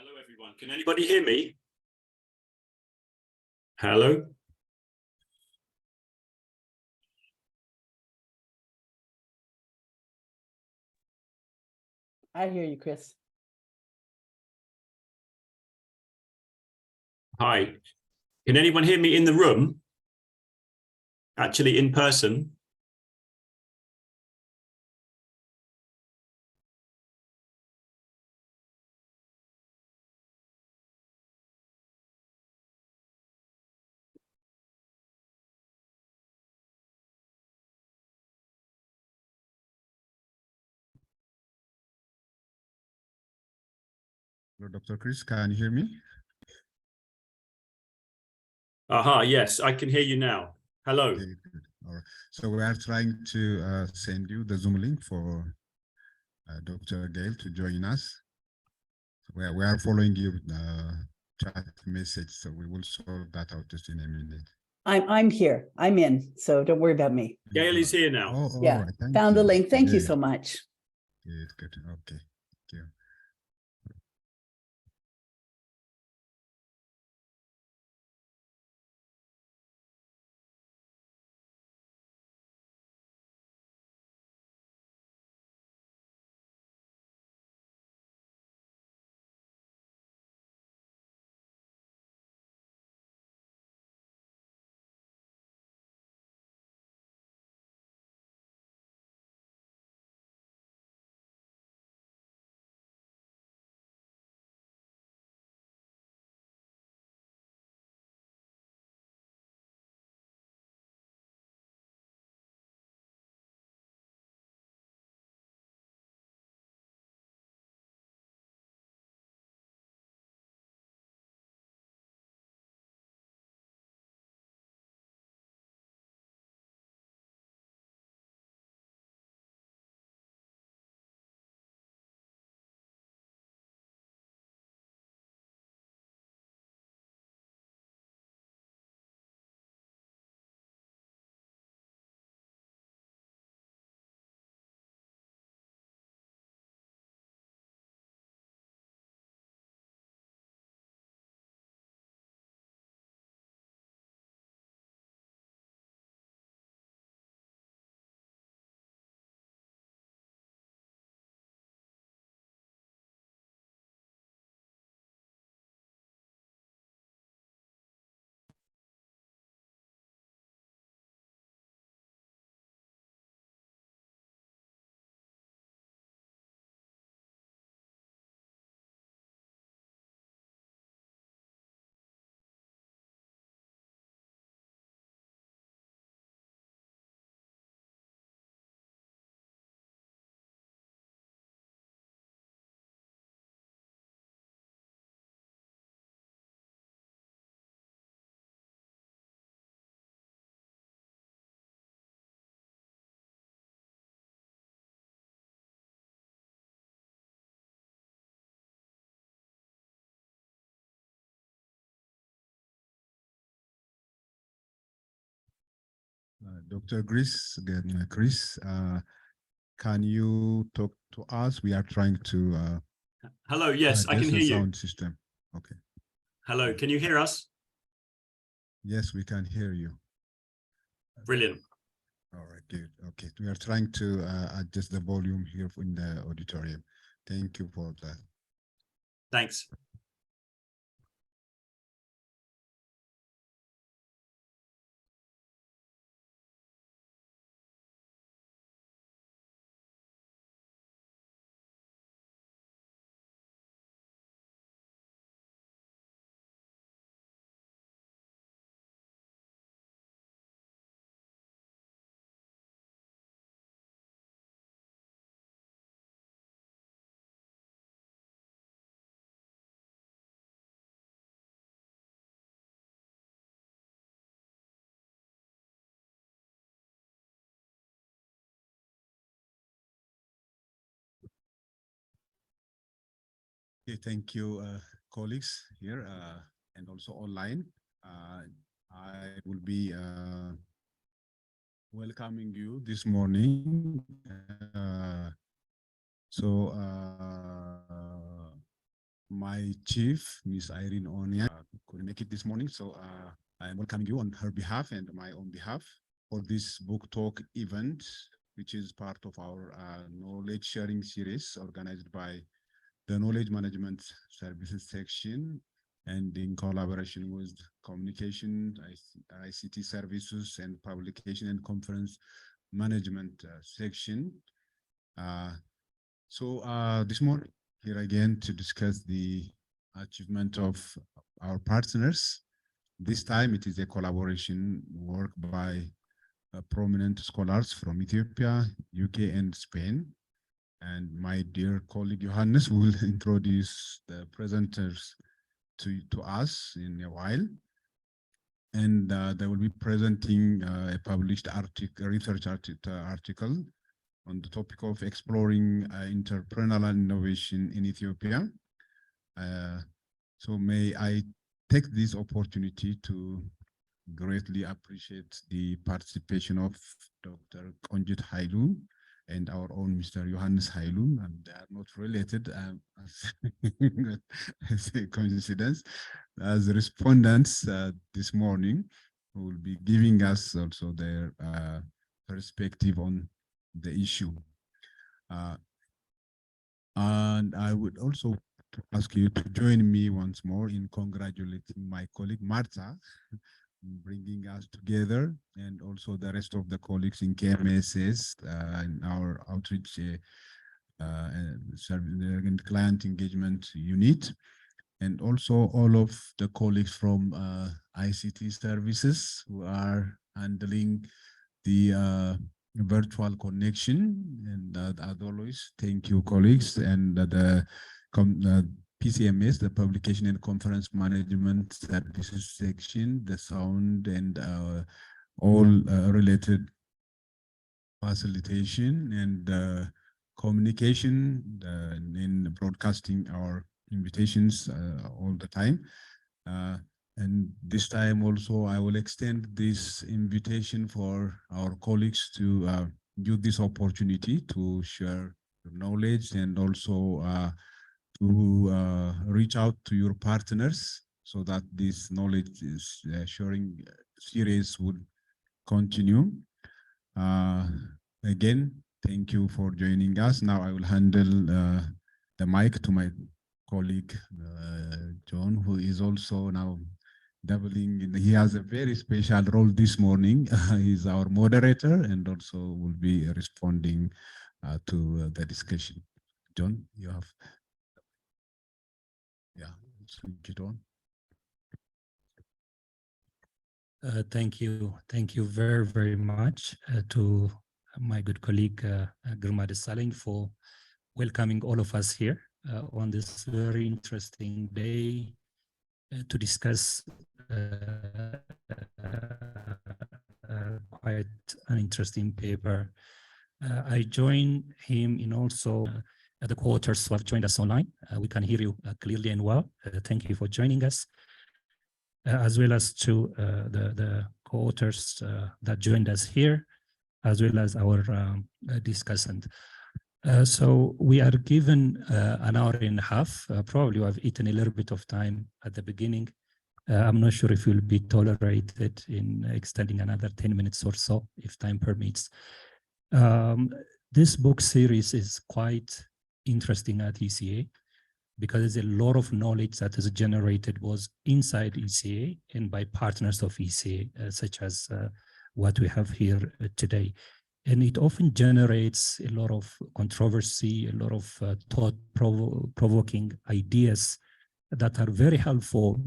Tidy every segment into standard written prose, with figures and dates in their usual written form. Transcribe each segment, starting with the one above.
Hello, everyone. Can anybody hear me? Hello? I hear you, Chris. Hi. Can anyone hear me in the room? Actually, in person? Hello, Dr. Chris, can you hear me? Aha, yes, I can hear you now. Hello. Okay, good. All right. So we are trying to send you the Zoom link for Dr. Gail to join us. So we are following you chat message, so we will solve that out just in a minute. I'm here. I'm in. So don't worry about me. Gail is here now. Oh, all Yeah. right. Thank Found the you. link. Thank you Good, so much. Good, good. Okay. Thank you. Dr. Chris, again, Chris, can you talk to us? We are trying to Hello, yes, I can adjust hear the you. sound system. Okay. Hello, can you hear us? Yes, we can hear you. Brilliant. All right, good. Okay, we are trying to adjust the volume here in the auditorium. Thank you for that. Thanks. Okay, thank you, colleagues here and also online. I will be welcoming you this morning. So my chief, Miss Irene Onia, couldn't make it this morning. So I am welcoming you on her behalf and my own behalf for this book talk event, which is part of our knowledge sharing series organized by the Knowledge Management Services section and in collaboration with Communication, ICT Services and Publication and Conference Management section. So this morning, here again to discuss the achievement of our partners. This time it is a collaboration work by prominent scholars from Ethiopia, UK, and Spain. And my dear colleague Johannes will introduce the presenters to us in a while. And they will be presenting a published research article on the topic of exploring entrepreneurial innovation in Ethiopia. So may I take this opportunity to greatly appreciate the participation of Dr. Konjit Hailu and our own Mr. Johannes Hailu. They are not related as a coincidence. As respondents this morning, who will be giving us also their perspective on the issue. And I would also ask you to join me once more in congratulating my colleague Marta, bringing us together, and also the rest of the colleagues in KMSS and our outreach and client engagement unit, and also all of the colleagues from ICT services who are handling the virtual connection. And as always, thank you, colleagues, and the PCMS, the Publication and Conference Management Services section, the sound and all related facilitation and communication in broadcasting our invitations all the time. And this time also, I will extend this invitation for our colleagues to use this opportunity to share knowledge and also to reach out to your partners so that this knowledge is sharing series would continue. Again, thank you for joining us. Now I will handle the mic to my colleague, John, who is also now doubling. He has a very special role this morning. He's our moderator and also will be responding to the discussion. John, you have, switch it on. Thank you very, very much to my good colleague Girma Desalegn for welcoming all of us here on this very interesting day to discuss quite an interesting paper. I join him in also the co-authors who have joined us online. We can hear you clearly and well. Thank you for joining us, as well as to the co-authors that joined us here, as well as our discussant. So we are given an hour and a half. Probably we have eaten a little bit of time at the beginning. I'm not sure if we'll be tolerated in extending another 10 minutes or so, if time permits. This book series is quite interesting at ECA because there's a lot of knowledge that is generated was inside ECA and by partners of ECA, such as what we have here today. And it often generates a lot of controversy, a lot of thought-provoking ideas that are very helpful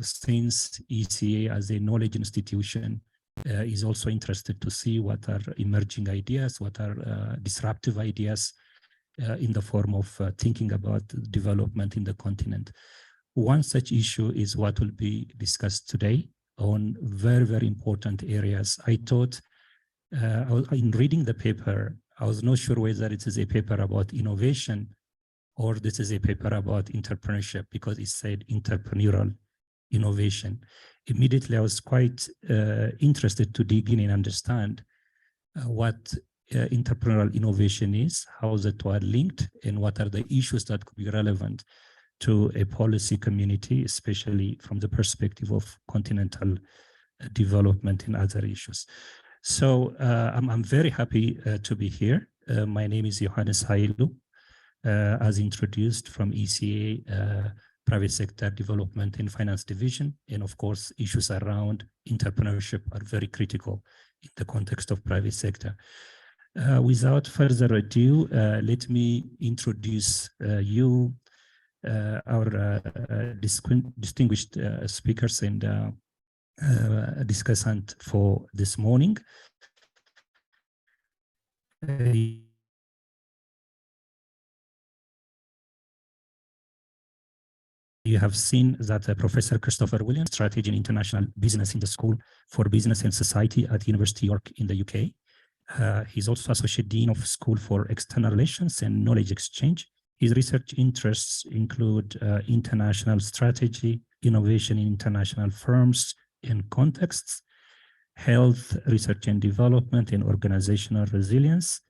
since ECA as a knowledge institution is also interested to see what are emerging ideas, what are disruptive ideas in the form of thinking about development in the continent. One such issue is what will be discussed today on very, very important areas. I thought in reading the paper, I was not sure whether it is a paper about innovation or this is a paper about entrepreneurship because it said entrepreneurial innovation. Immediately, I was quite interested to dig in and understand what entrepreneurial innovation is, how that are linked, and what are the issues that could be relevant to a policy community, especially from the perspective of continental development and other issues. So I'm very happy to be here. My name is Johannes Hailu, as introduced from ECA, Private Sector Development and Finance Division. And of course, issues around entrepreneurship are very critical in the context of private sector. Without further ado, let me introduce you, our distinguished speakers and discussant for this morning. You have seen that Professor Christopher Williams, Strategy and International Business in the School for Business and Society at University of York in the UK. He's also Associate Dean of School for External Relations and Knowledge Exchange. His research interests include international strategy, innovation in international firms and contexts, health, research and development, and organizational resilience.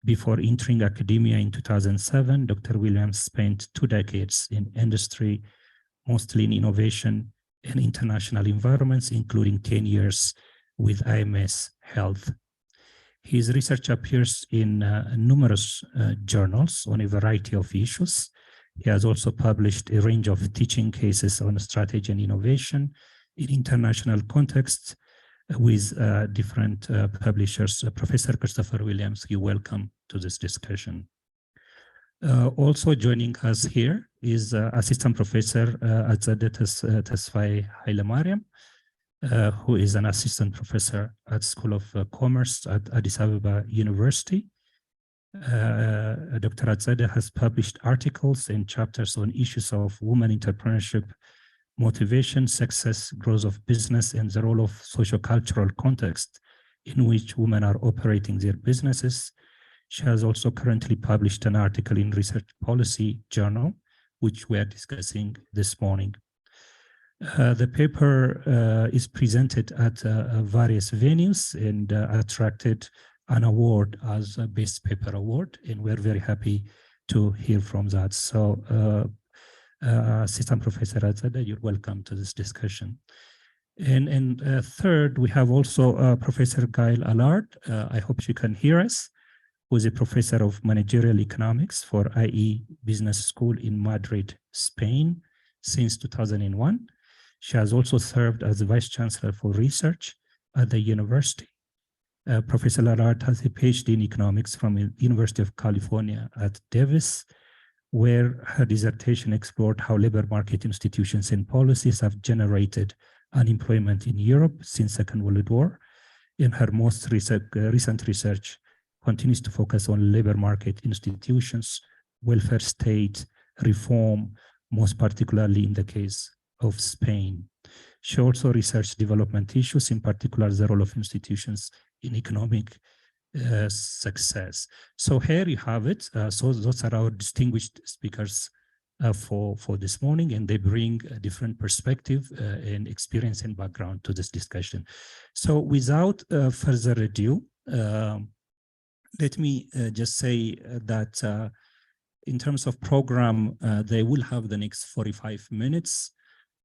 Before entering academia in 2007, Dr. Williams spent 2 decades in industry, mostly in innovation and international environments, including 10 years with IMS Health. His research appears in numerous journals on a variety of issues. He has also published a range of teaching cases on strategy and innovation in international contexts with different publishers. Professor Christopher Williams, you're welcome to this discussion. Also joining us here is Assistant Professor Atzadeh Tesfaye Hailemariam, who is an Assistant Professor at School of Commerce at Addis Ababa University. Dr. Atzadeh has published articles and chapters on issues of women entrepreneurship, motivation, success, growth of business, and the role of socio-cultural context in which women are operating their businesses. She has also currently published an article in Research Policy Journal, which we are discussing this morning. The paper is presented at various venues and attracted an award as a Best Paper Award, and we're very happy to hear from that. So, Assistant Professor Atzadeh, you're welcome to this discussion. And third, we have also Professor Gail Allard. I hope she can hear us, who is a professor of managerial economics for IE Business School in Madrid, Spain, since 2001. She has also served as the Vice Chancellor for Research at the university. Professor Allard has a PhD in economics from the University of California at Davis, where her dissertation explored how labor market institutions and policies have generated unemployment in Europe since Second World War. In her most recent research continues to focus on labor market institutions, welfare state reform, most particularly in the case of Spain. She also researched development issues, in particular the role of institutions in economic success. So here you have it. So those are our distinguished speakers for this morning, and they bring a different perspective and experience and background to this discussion. So without further ado, let me just say that in terms of program, they will have the next 45 minutes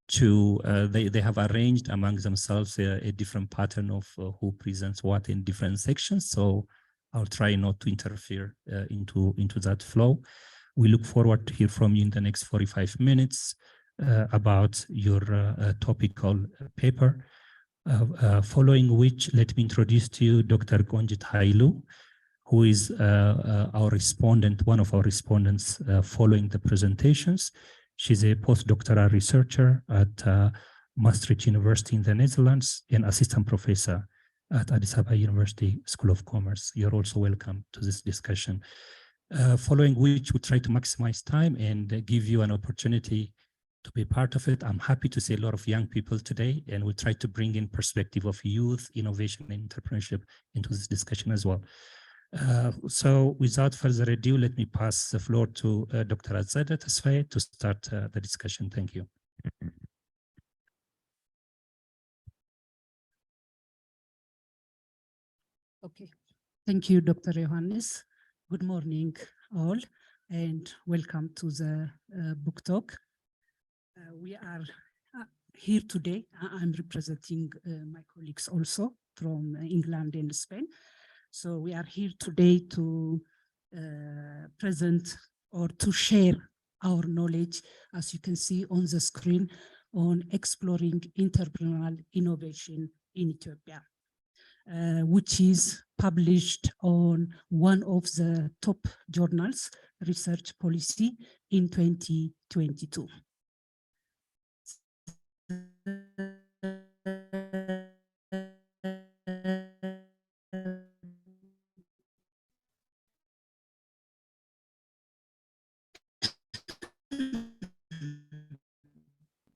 to, they have arranged among themselves a different pattern of who presents what in different sections. So I'll try not to interfere into that flow. We look forward to hear from you in the next 45 minutes about your topical paper, following which let me introduce to you Dr. Gonjit Hailu, who is our respondent, one of our respondents following the presentations. She's a postdoctoral researcher at Maastricht University in the Netherlands and assistant professor at Addis Ababa University School of Commerce. You're also welcome to this discussion. Following which we'll try to maximize time and give you an opportunity to be part of it. I'm happy to see a lot of young people today, and we'll try to bring in perspective of youth, innovation, and entrepreneurship into this discussion as well. So without further ado, let me pass the floor to Dr. Atzadeh Tesfaye to start the discussion. Thank you. Okay, thank you, Dr. Johannes. Good morning, all. and welcome to the book talk. We are here today. I'm representing my colleagues also from England and Spain. So we are here today to present or to share our knowledge, as you can see on the screen, on exploring entrepreneurial innovation in Ethiopia, which is published on one of the top journals, Research Policy, in 2022.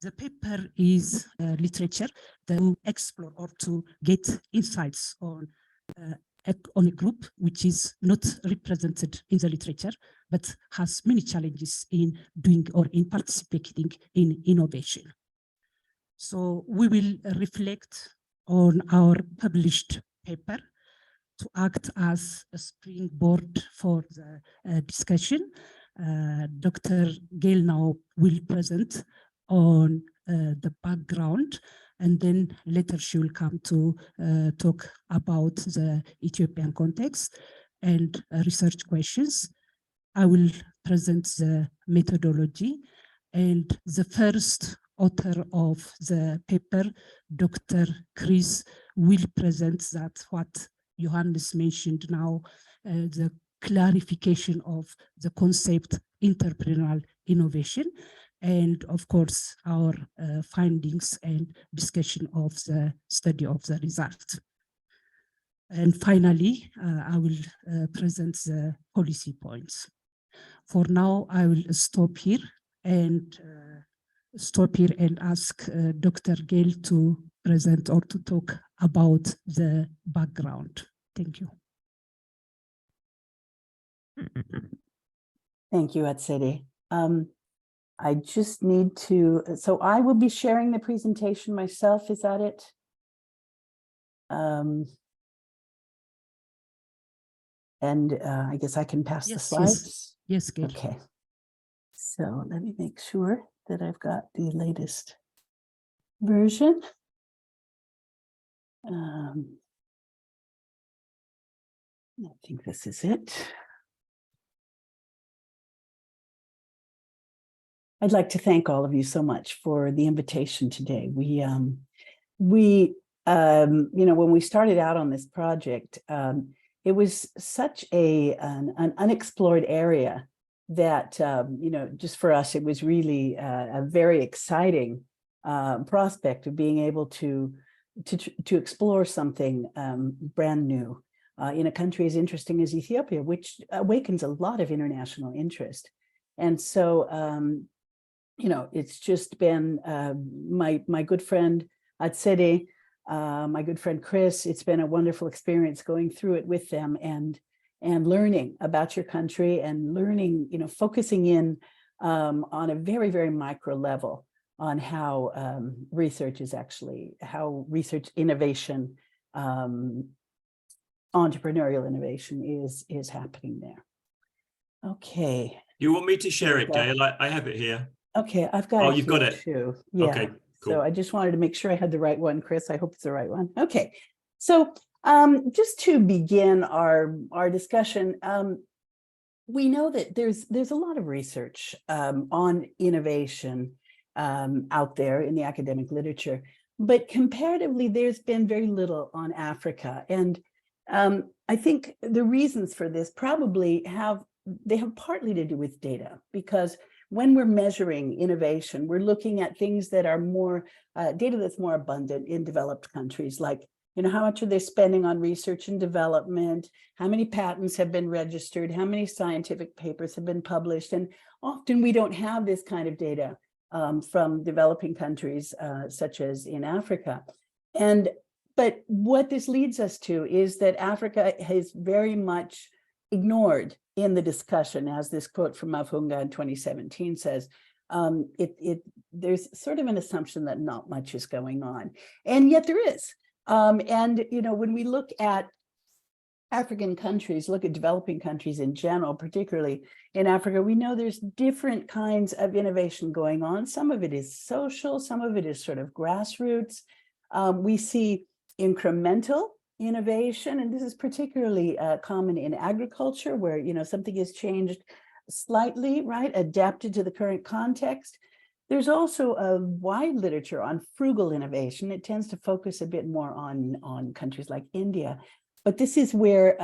The paper is literature to explore or to get insights on a group which is not represented in the literature, but has many challenges in doing or in participating in innovation. So we will reflect on our published paper to act as a springboard for the discussion. Dr. Gail now will present on the background, and then later she will come to talk about the Ethiopian context and research questions. I will present the methodology, and the first author of the paper, Dr. Chris, will present that what Johannes mentioned now, the clarification of the concept entrepreneurial innovation, and of course our findings and discussion of the study of the results. And finally, I will present the policy points. For now, I will stop here and ask Dr. Gail to present or to talk about the background. Thank you. Thank you, Atsede. I just need to, so I will be sharing the presentation myself, is that it? I guess I can pass the slides. Yes, Gail. Okay. So let me make sure that I've got the latest version. I think this is it. I'd like to thank all of you so much for the invitation today. When we started out on this project, it was such an unexplored area that, just for us, it was really a very exciting prospect of being able to explore something brand new in a country as interesting as Ethiopia, which awakens a lot of international interest. And so, it's just been my good friend Atsede, my good friend Chris. It's been a wonderful experience going through it with them and learning about your country and learning, focusing in on a very, very micro level on how research innovation, entrepreneurial innovation is happening there. Okay. You want me to share it, Gail? I have it here. Okay, I've got it. Oh, you've got it too. Yeah. Okay, cool. So I just wanted to make sure I had the right one, Chris. I hope it's the right one. Okay. So just to begin our discussion, we know that there's a lot of research on innovation out there in the academic literature, but comparatively, there's been very little on Africa. And I think the reasons for this probably have partly to do with data, because when we're measuring innovation, we're looking at things that are more data that's more abundant in developed countries, like, how much are they spending on research and development, how many patents have been registered, how many scientific papers have been published. And often we don't have this kind of data from developing countries such as in Africa. But what this leads us to is that Africa has very much ignored in the discussion, as this quote from Mavhunga in 2017 says. There's sort of an assumption that not much is going on, and yet there is. When we look at African countries, look at developing countries in general, particularly in Africa, we know there's different kinds of innovation going on. Some of it is social, some of it is sort of grassroots. We see incremental innovation, and this is particularly common in agriculture, where something is changed slightly, right, adapted to the current context. There's also a wide literature on frugal innovation. It tends to focus a bit more on countries like India. But this is where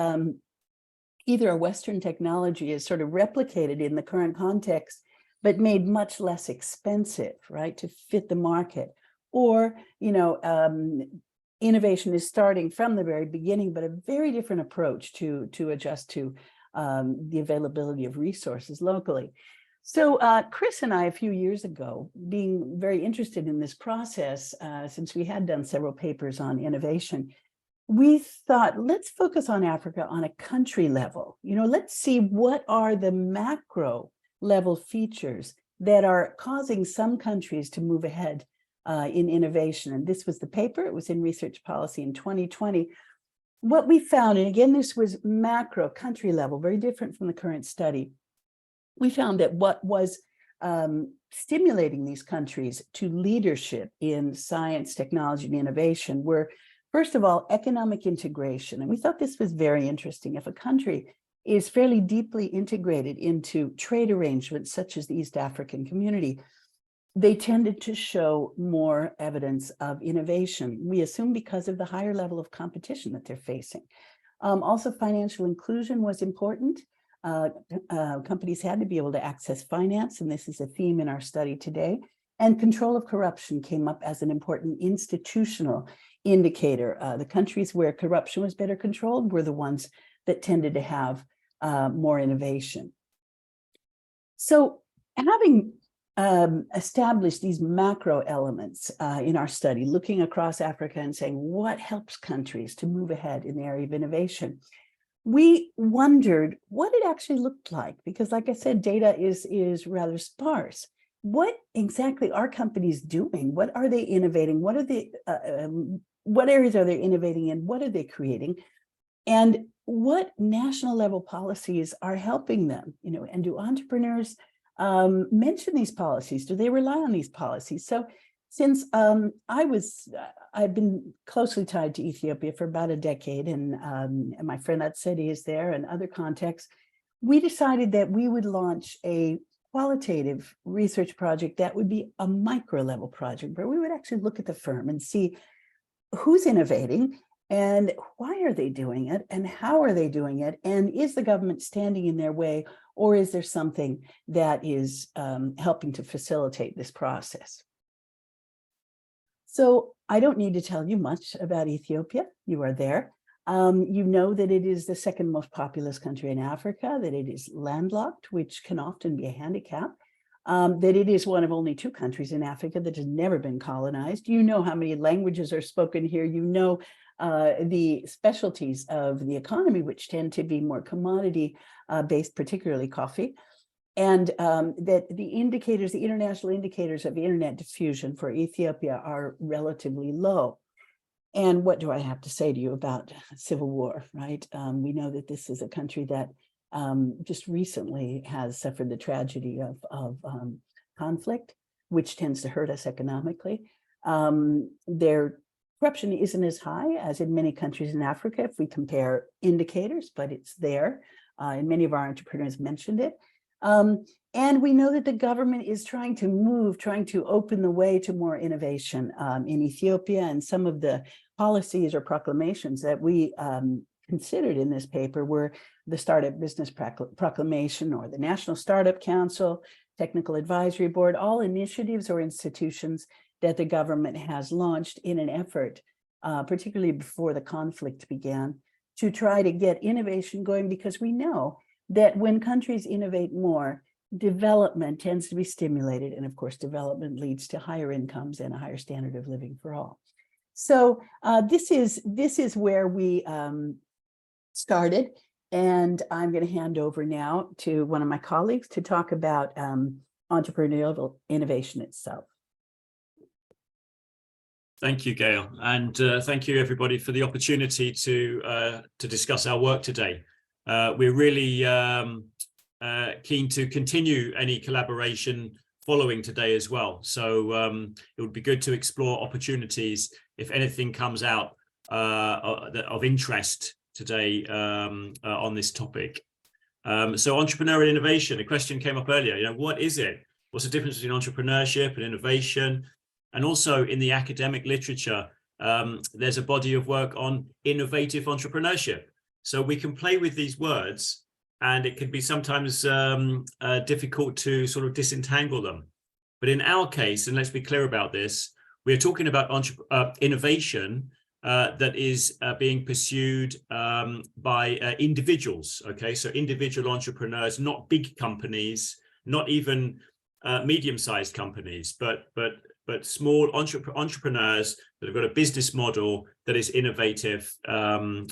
either a Western technology is sort of replicated in the current context, but made much less expensive, right, to fit the market. Or, innovation is starting from the very beginning, but a very different approach to adjust to the availability of resources locally. So Chris and I, a few years ago, being very interested in this process, since we had done several papers on innovation, we thought, let's focus on Africa on a country level. Let's see what are the macro level features that are causing some countries to move ahead in innovation. And this was the paper. It was in Research Policy in 2020. What we found, and again, this was macro country level, very different from the current study. We found that what was stimulating these countries to leadership in science, technology, and innovation were, first of all, economic integration. And we thought this was very interesting. If a country is fairly deeply integrated into trade arrangements, such as the East African Community, they tended to show more evidence of innovation. We assume because of the higher level of competition that they're facing. Also, financial inclusion was important. Companies had to be able to access finance, and this is a theme in our study today. And control of corruption came up as an important institutional indicator. The countries where corruption was better controlled were the ones that tended to have more innovation. So having established these macro elements in our study, looking across Africa and saying, what helps countries to move ahead in the area of innovation? We wondered what it actually looked like, because like I said, data is rather sparse. What exactly are companies doing? What are they innovating? What are the what areas are they innovating in? What are they creating? And what national level policies are helping them? And do entrepreneurs mention these policies? Do they rely on these policies? So since I've been closely tied to Ethiopia for about a decade, and my friend Atsedi is there and other contexts, we decided that we would launch a qualitative research project that would be a micro level project, where we would actually look at the firm and see who's innovating and why are they doing it and how are they doing it, and is the government standing in their way, or is there something that is helping to facilitate this process? So I don't need to tell you much about Ethiopia. You are there. You know that it is the second most populous country in Africa, that it is landlocked, which can often be a handicap, that it is one of only 2 countries in Africa that has never been colonized. You know how many languages are spoken here. You know the specialties of the economy, which tend to be more commodity based, particularly coffee. And that the indicators, the international indicators of internet diffusion for Ethiopia are relatively low. And what do I have to say to you about civil war, right? We know that this is a country that just recently has suffered the tragedy of conflict, which tends to hurt us economically. Their corruption isn't as high as in many countries in Africa if we compare indicators, but it's there. And many of our entrepreneurs mentioned it. And we know that the government is trying to open the way to more innovation in Ethiopia, and some of the policies or proclamations that we considered in this paper were the Startup Business Proclamation, or the National Startup Council, Technical Advisory Board, all initiatives or institutions that the government has launched in an effort, particularly before the conflict began, to try to get innovation going, because we know that when countries innovate more, development tends to be stimulated. And of course, development leads to higher incomes and a higher standard of living for all. So this is where we started. And I'm going to hand over now to one of my colleagues to talk about entrepreneurial innovation itself. Thank you, Gail, and thank you everybody for the opportunity to discuss our work today. We're really keen to continue any collaboration following today as well. So it would be good to explore opportunities if anything comes out of interest today on this topic. So entrepreneurial innovation, a question came up earlier, you know, what is it? What's the difference between entrepreneurship and innovation? And also in the academic literature, there's a body of work on innovative entrepreneurship. So we can play with these words, and it can be sometimes difficult to sort of disentangle them. But in our case, and let's be clear about this, we're talking about innovation that is being pursued by individuals. Okay, so individual entrepreneurs, not big companies, not even medium-sized companies, but small entrepreneurs that have got a business model that is innovative by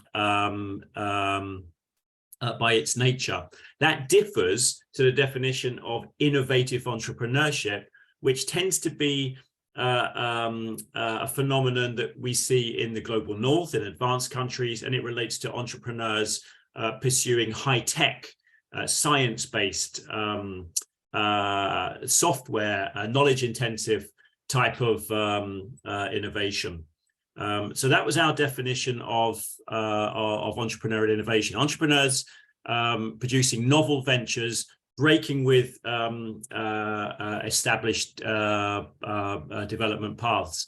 its nature. That differs to the definition of innovative entrepreneurship, which tends to be a phenomenon that we see in the global north, in advanced countries, and it relates to entrepreneurs pursuing high-tech, science-based, software, knowledge-intensive type of innovation. So that was our definition of entrepreneurial innovation. Entrepreneurs producing novel ventures, breaking with established development paths.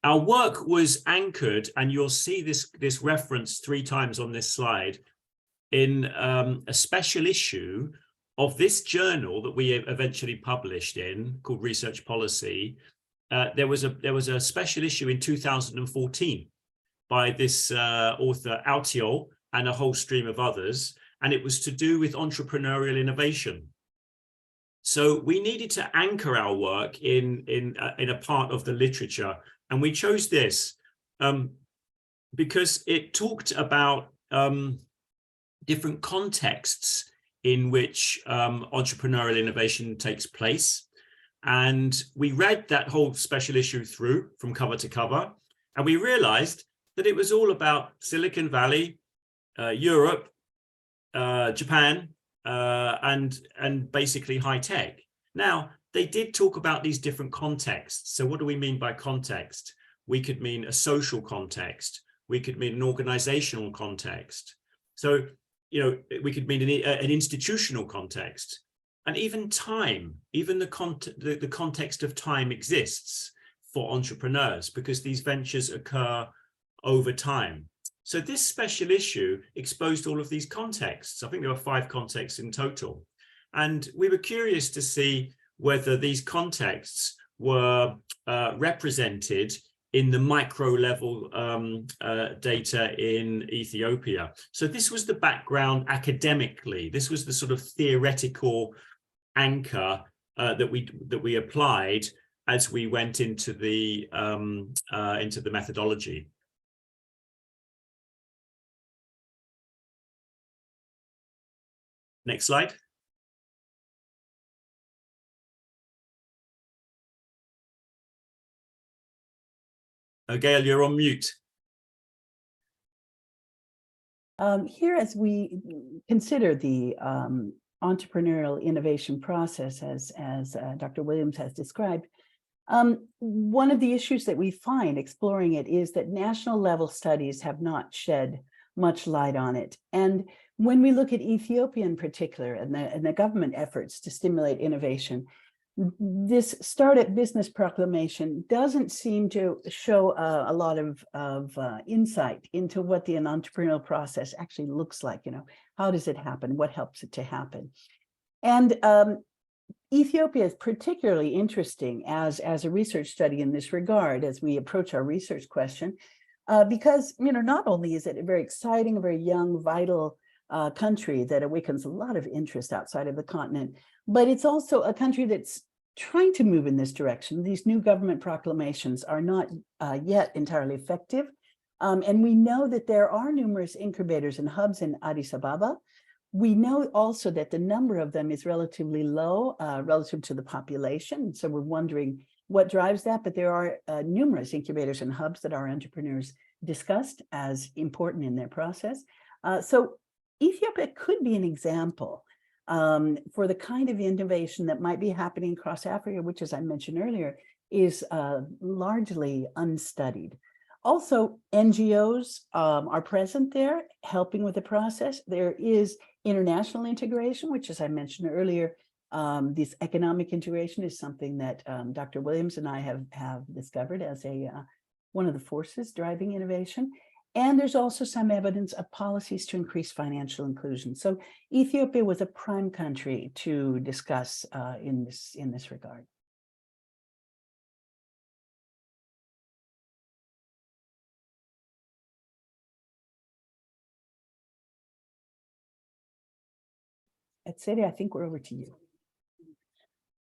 Our work was anchored, and you'll see this reference 3 times on this slide, in a special issue of this journal that we eventually published in, called Research Policy. There was a special issue in 2014 by this author Autiol and a whole stream of others, and it was to do with entrepreneurial innovation. So we needed to anchor our work in a part of the literature, and we chose this because it talked about different contexts in which entrepreneurial innovation takes place. And we read that whole special issue through from cover to cover, and we realized that it was all about Silicon Valley, Europe, Japan, and basically high tech. Now, they did talk about these different contexts. So what do we mean by context? We could mean a social context. We could mean an organizational context. So, you know, we could mean an institutional context. And even time, even the context of time exists for entrepreneurs, because these ventures occur over time. So this special issue exposed all of these contexts. I think there were 5 contexts in total. And we were curious to see whether these contexts were represented in the micro level data in Ethiopia. So this was the background academically. This was the sort of theoretical anchor that we applied as we went into the methodology. Next slide. Gail, you're on mute. Here, as we consider the entrepreneurial innovation process, as Dr. Williams has described, one of the issues that we find exploring it is that national level studies have not shed much light on it. And when we look at Ethiopia in particular and the government efforts to stimulate innovation, this Startup Business Proclamation doesn't seem to show a lot of insight into what the entrepreneurial process actually looks like. You know, how does it happen? What helps it to happen? And Ethiopia is particularly interesting as a research study in this regard as we approach our research question, because, you know, not only is it a very exciting, a very young, vital country that awakens a lot of interest outside of the continent, but it's also a country that's trying to move in this direction. These new government proclamations are not yet entirely effective. And we know that there are numerous incubators and hubs in Addis Ababa. We know also that the number of them is relatively low relative to the population. So we're wondering, what drives that, but there are numerous incubators and hubs that our entrepreneurs discussed as important in their process. So Ethiopia could be an example for the kind of innovation that might be happening across Africa, which, as I mentioned earlier, is largely unstudied. Also, NGOs are present there, helping with the process. There is international integration, which, as I mentioned earlier, this economic integration is something that Dr. Williams and I have discovered as one of the forces driving innovation. And there's also some evidence of policies to increase financial inclusion. So Ethiopia was a prime country to discuss in this regard. Etsedi, I think we're over to you.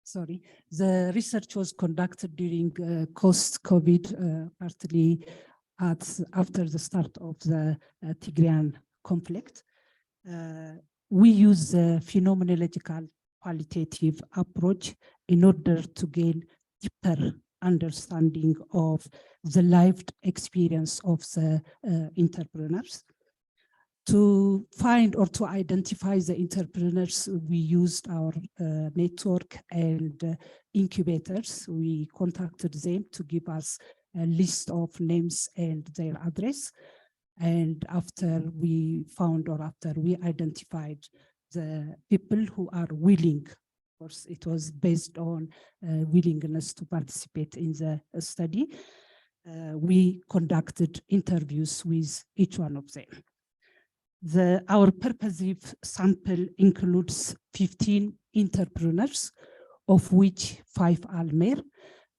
Sorry, the research was conducted during post-COVID, partly after the start of the Tigrayan conflict. We use a phenomenological qualitative approach in order to gain deeper understanding of the lived experience of the entrepreneurs. To find or to identify the entrepreneurs, we used our network and incubators. We contacted them to give us a list of names and their address. And after we found, or after we identified the people who are willing, of course, it was based on willingness to participate in the study, we conducted interviews with each one of them. Our purposive sample includes 15 entrepreneurs, of which 5 are male,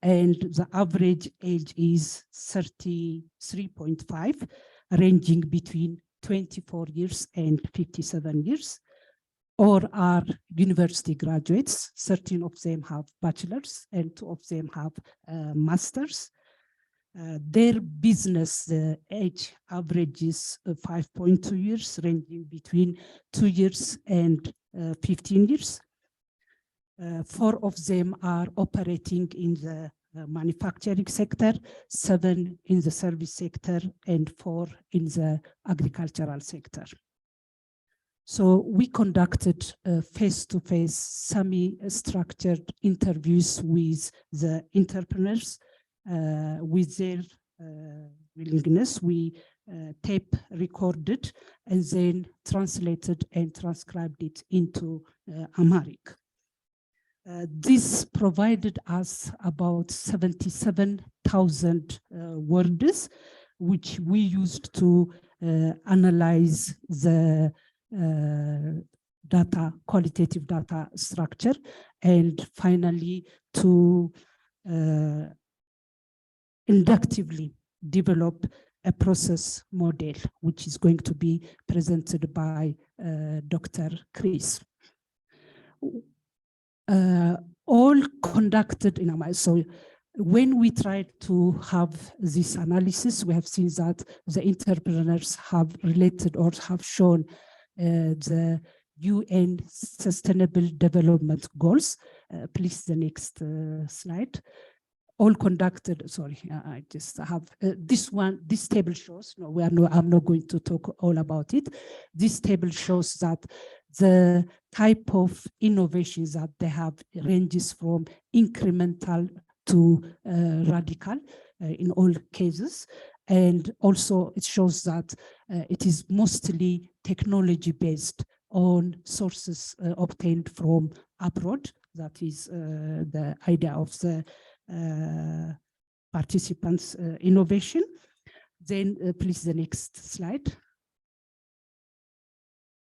and the average age is 33.5, ranging between 24 years and 57 years, or are university graduates. 13 of them have bachelors and 2 of them have masters. Their business age averages 5.2 years, ranging between 2 years and 15 years. 4 of them are operating in the manufacturing sector, 7 in the service sector, and 4 in the agricultural sector. So we conducted face-to-face, semi-structured interviews with the entrepreneurs. With their willingness, we tape recorded and then translated and transcribed it into Amharic. This provided us about 77,000 words, which we used to analyze the data, qualitative data structure, and finally to inductively develop a process model, which is going to be presented by Dr. Chris. All conducted in Amharic. So when we tried to have this analysis, we have seen that the entrepreneurs have related or have shown the UN Sustainable Development Goals. Please, the next slide. All conducted, sorry, I just have this table shows, no, I'm not going to talk all about it. This table shows that the type of innovations that they have ranges from incremental to radical in all cases. And also it shows that it is mostly technology based on sources obtained from abroad. That is the idea of the participants' innovation. Then please the next slide.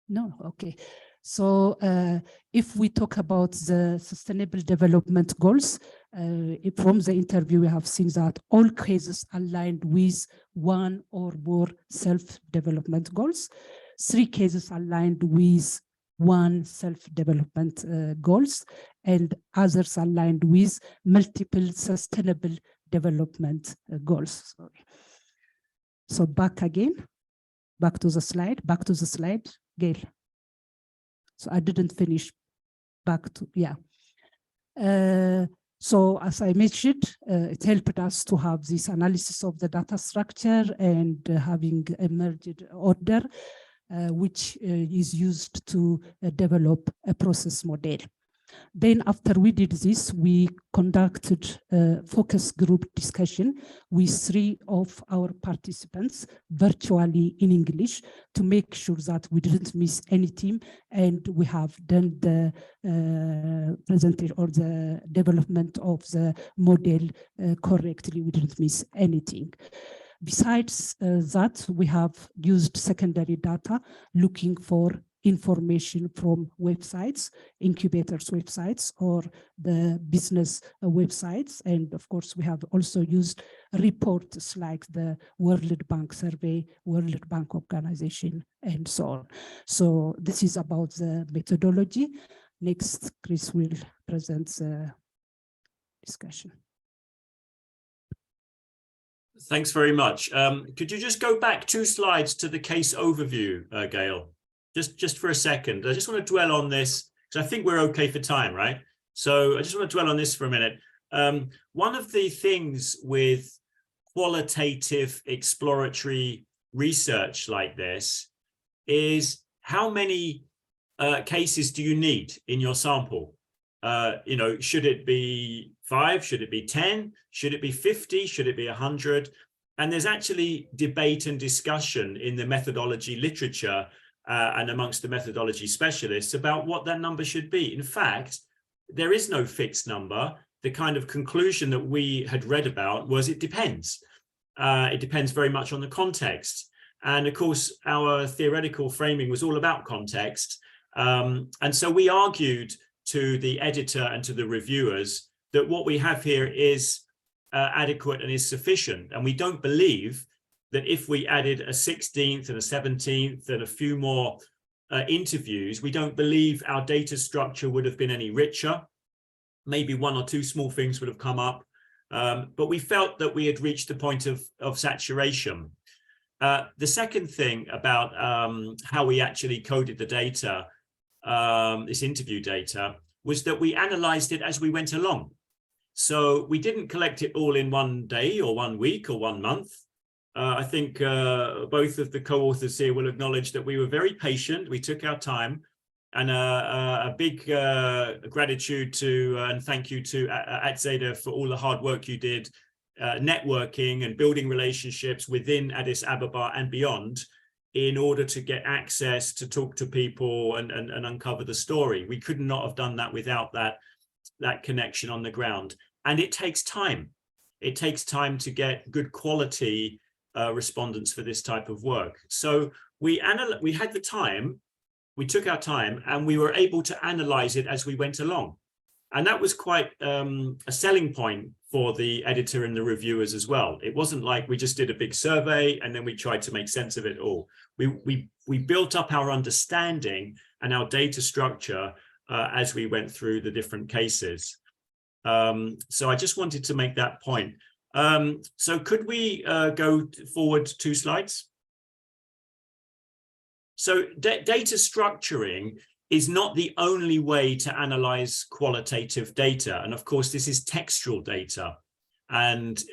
No, okay. So if we talk about the Sustainable Development Goals, from the interview we have seen that all cases aligned with 1 or more self-development goals, 3 cases aligned with 1 self-development goals, and others aligned with multiple sustainable development goals. Sorry. So back to the slide, Gail. So I didn't finish, yeah. So as I mentioned, it helped us to have this analysis of the data structure and having a merged order, which is used to develop a process model. Then after we did this, we conducted a focus group discussion with 3 of our participants virtually in English to make sure that we didn't miss any team, and we have done the presentation or the development of the model correctly. We didn't miss anything. Besides that, we have used secondary data looking for information from websites, incubators websites, or the business websites. And of course, we have also used reports like the World Bank survey, World Bank organization, and so on. So this is about the methodology. Next, Chris will present the discussion. Thanks very much. Could you just go back 2 slides to the case overview, Gail? Just for a second. I just want to dwell on this because I think we're okay for time, right? So I just want to dwell on this for a minute. One of the things with qualitative exploratory research like this is how many cases do you need in your sample? You know, should it be 5? Should it be 10? Should it be 50? Should it be 100? And there's actually debate and discussion in the methodology literature and amongst the methodology specialists about what that number should be. In fact, there is no fixed number. The kind of conclusion that we had read about was it depends. It depends very much on the context. And of course, our theoretical framing was all about context. And so we argued to the editor and to the reviewers that what we have here is adequate and is sufficient. And we don't believe that if we added a 16th and a 17th and a few more interviews, we don't believe our data structure would have been any richer. Maybe 1 or 2 small things would have come up, but we felt that we had reached the point of saturation. The second thing about how we actually coded the data, this interview data, was that we analyzed it as we went along. So we didn't collect it all in 1 day or 1 week or 1 month. I think both of the co-authors here will acknowledge that we were very patient. We took our time, and a big gratitude to and thank you to Atzeda for all the hard work you did networking and building relationships within Addis Ababa and beyond in order to get access to talk to people and uncover the story. We could not have done that without that connection on the ground. And it takes time. It takes time to get good quality respondents for this type of work. So we had the time, we took our time, and we were able to analyze it as we went along. And that was quite a selling point for the editor and the reviewers as well. It wasn't like we just did a big survey and then we tried to make sense of it all. We built up our understanding and our data structure as we went through the different cases. So I just wanted to make that point. So could we go forward 2 slides? So data structuring is not the only way to analyze qualitative data. And of course, this is textual data and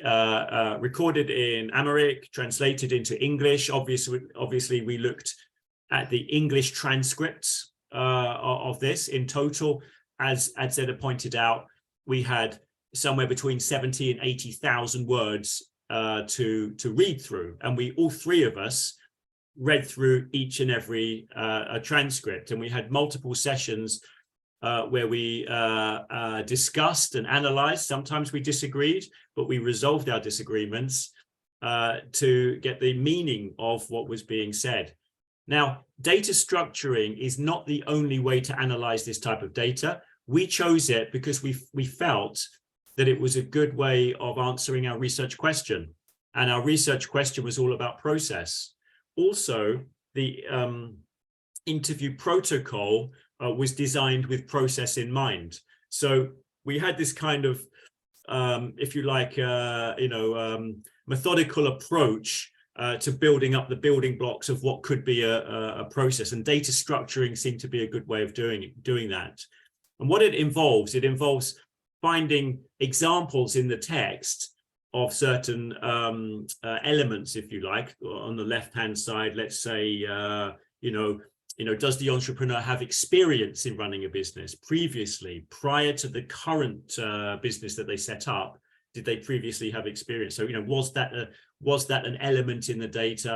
recorded in Amharic, translated into English. Obviously, we looked at the English transcripts of this in total. As Atzeda pointed out, we had somewhere between 70 and 80,000 words to read through. And all 3 of us read through each and every transcript. And we had multiple sessions where we discussed and analyzed. Sometimes we disagreed, but we resolved our disagreements to get the meaning of what was being said. Now, data structuring is not the only way to analyze this type of data. We chose it because we felt that it was a good way of answering our research question. And our research question was all about process. Also, the interview protocol was designed with process in mind. So we had this kind of, if you like, methodical approach to building up the building blocks of what could be a process. And data structuring seemed to be a good way of doing that. And what it involves finding examples in the text of certain elements, if you like. On the left-hand side, let's say, does the entrepreneur have experience in running a business previously, prior to the current business that they set up? Did they previously have experience? So, was that an element in the data?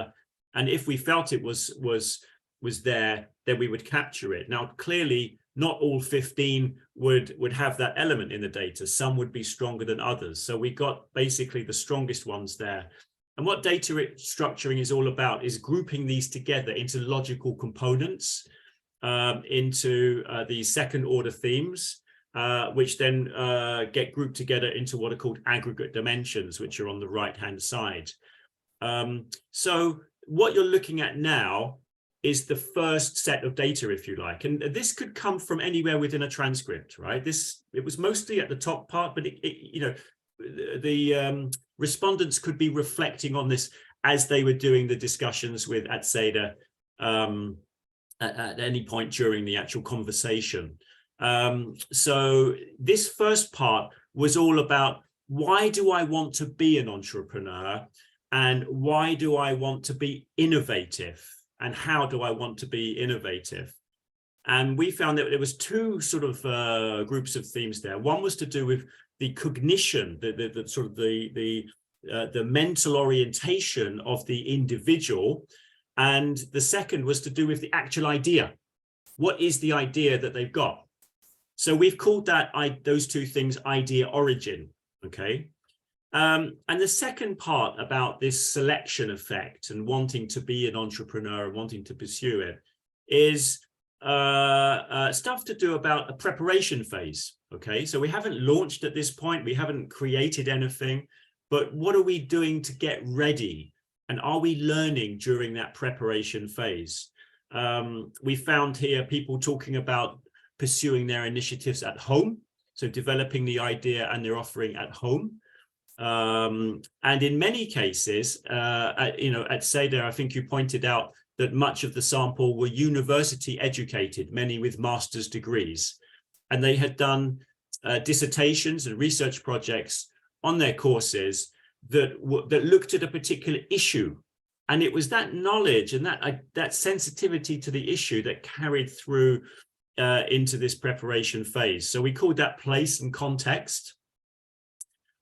And if we felt it was there, then we would capture it. Now, clearly, not all 15 would have that element in the data. Some would be stronger than others. So we got basically the strongest ones there. And what data structuring is all about is grouping these together into logical components, into these second order themes, which then get grouped together into what are called aggregate dimensions, which are on the right-hand side. So what you're looking at now is the first set of data, if you like, and this could come from anywhere within a transcript, right? It was mostly at the top part, but the respondents could be reflecting on this as they were doing the discussions with Atseda at any point during the actual conversation. So this first part was all about, why do I want to be an entrepreneur, and why do I want to be innovative? And how do I want to be innovative? And we found that there was two sort of groups of themes there. One was to do with the cognition, the sort of the mental orientation of the individual, and the second was to do with the actual idea. What is the idea that they've got? So we've called that those two things idea origin. Okay. And the second part about this selection effect and wanting to be an entrepreneur and wanting to pursue it is stuff to do about a preparation phase. Okay, so we haven't launched at this point, we haven't created anything, but what are we doing to get ready? And are we learning during that preparation phase? We found here people talking about pursuing their initiatives at home, so developing the idea and their offering at home. And in many cases, at Seda, I think you pointed out that much of the sample were university educated, many with master's degrees, and they had done dissertations and research projects on their courses that looked at a particular issue. And it was that knowledge and that sensitivity to the issue that carried through into this preparation phase. So we called that place and context.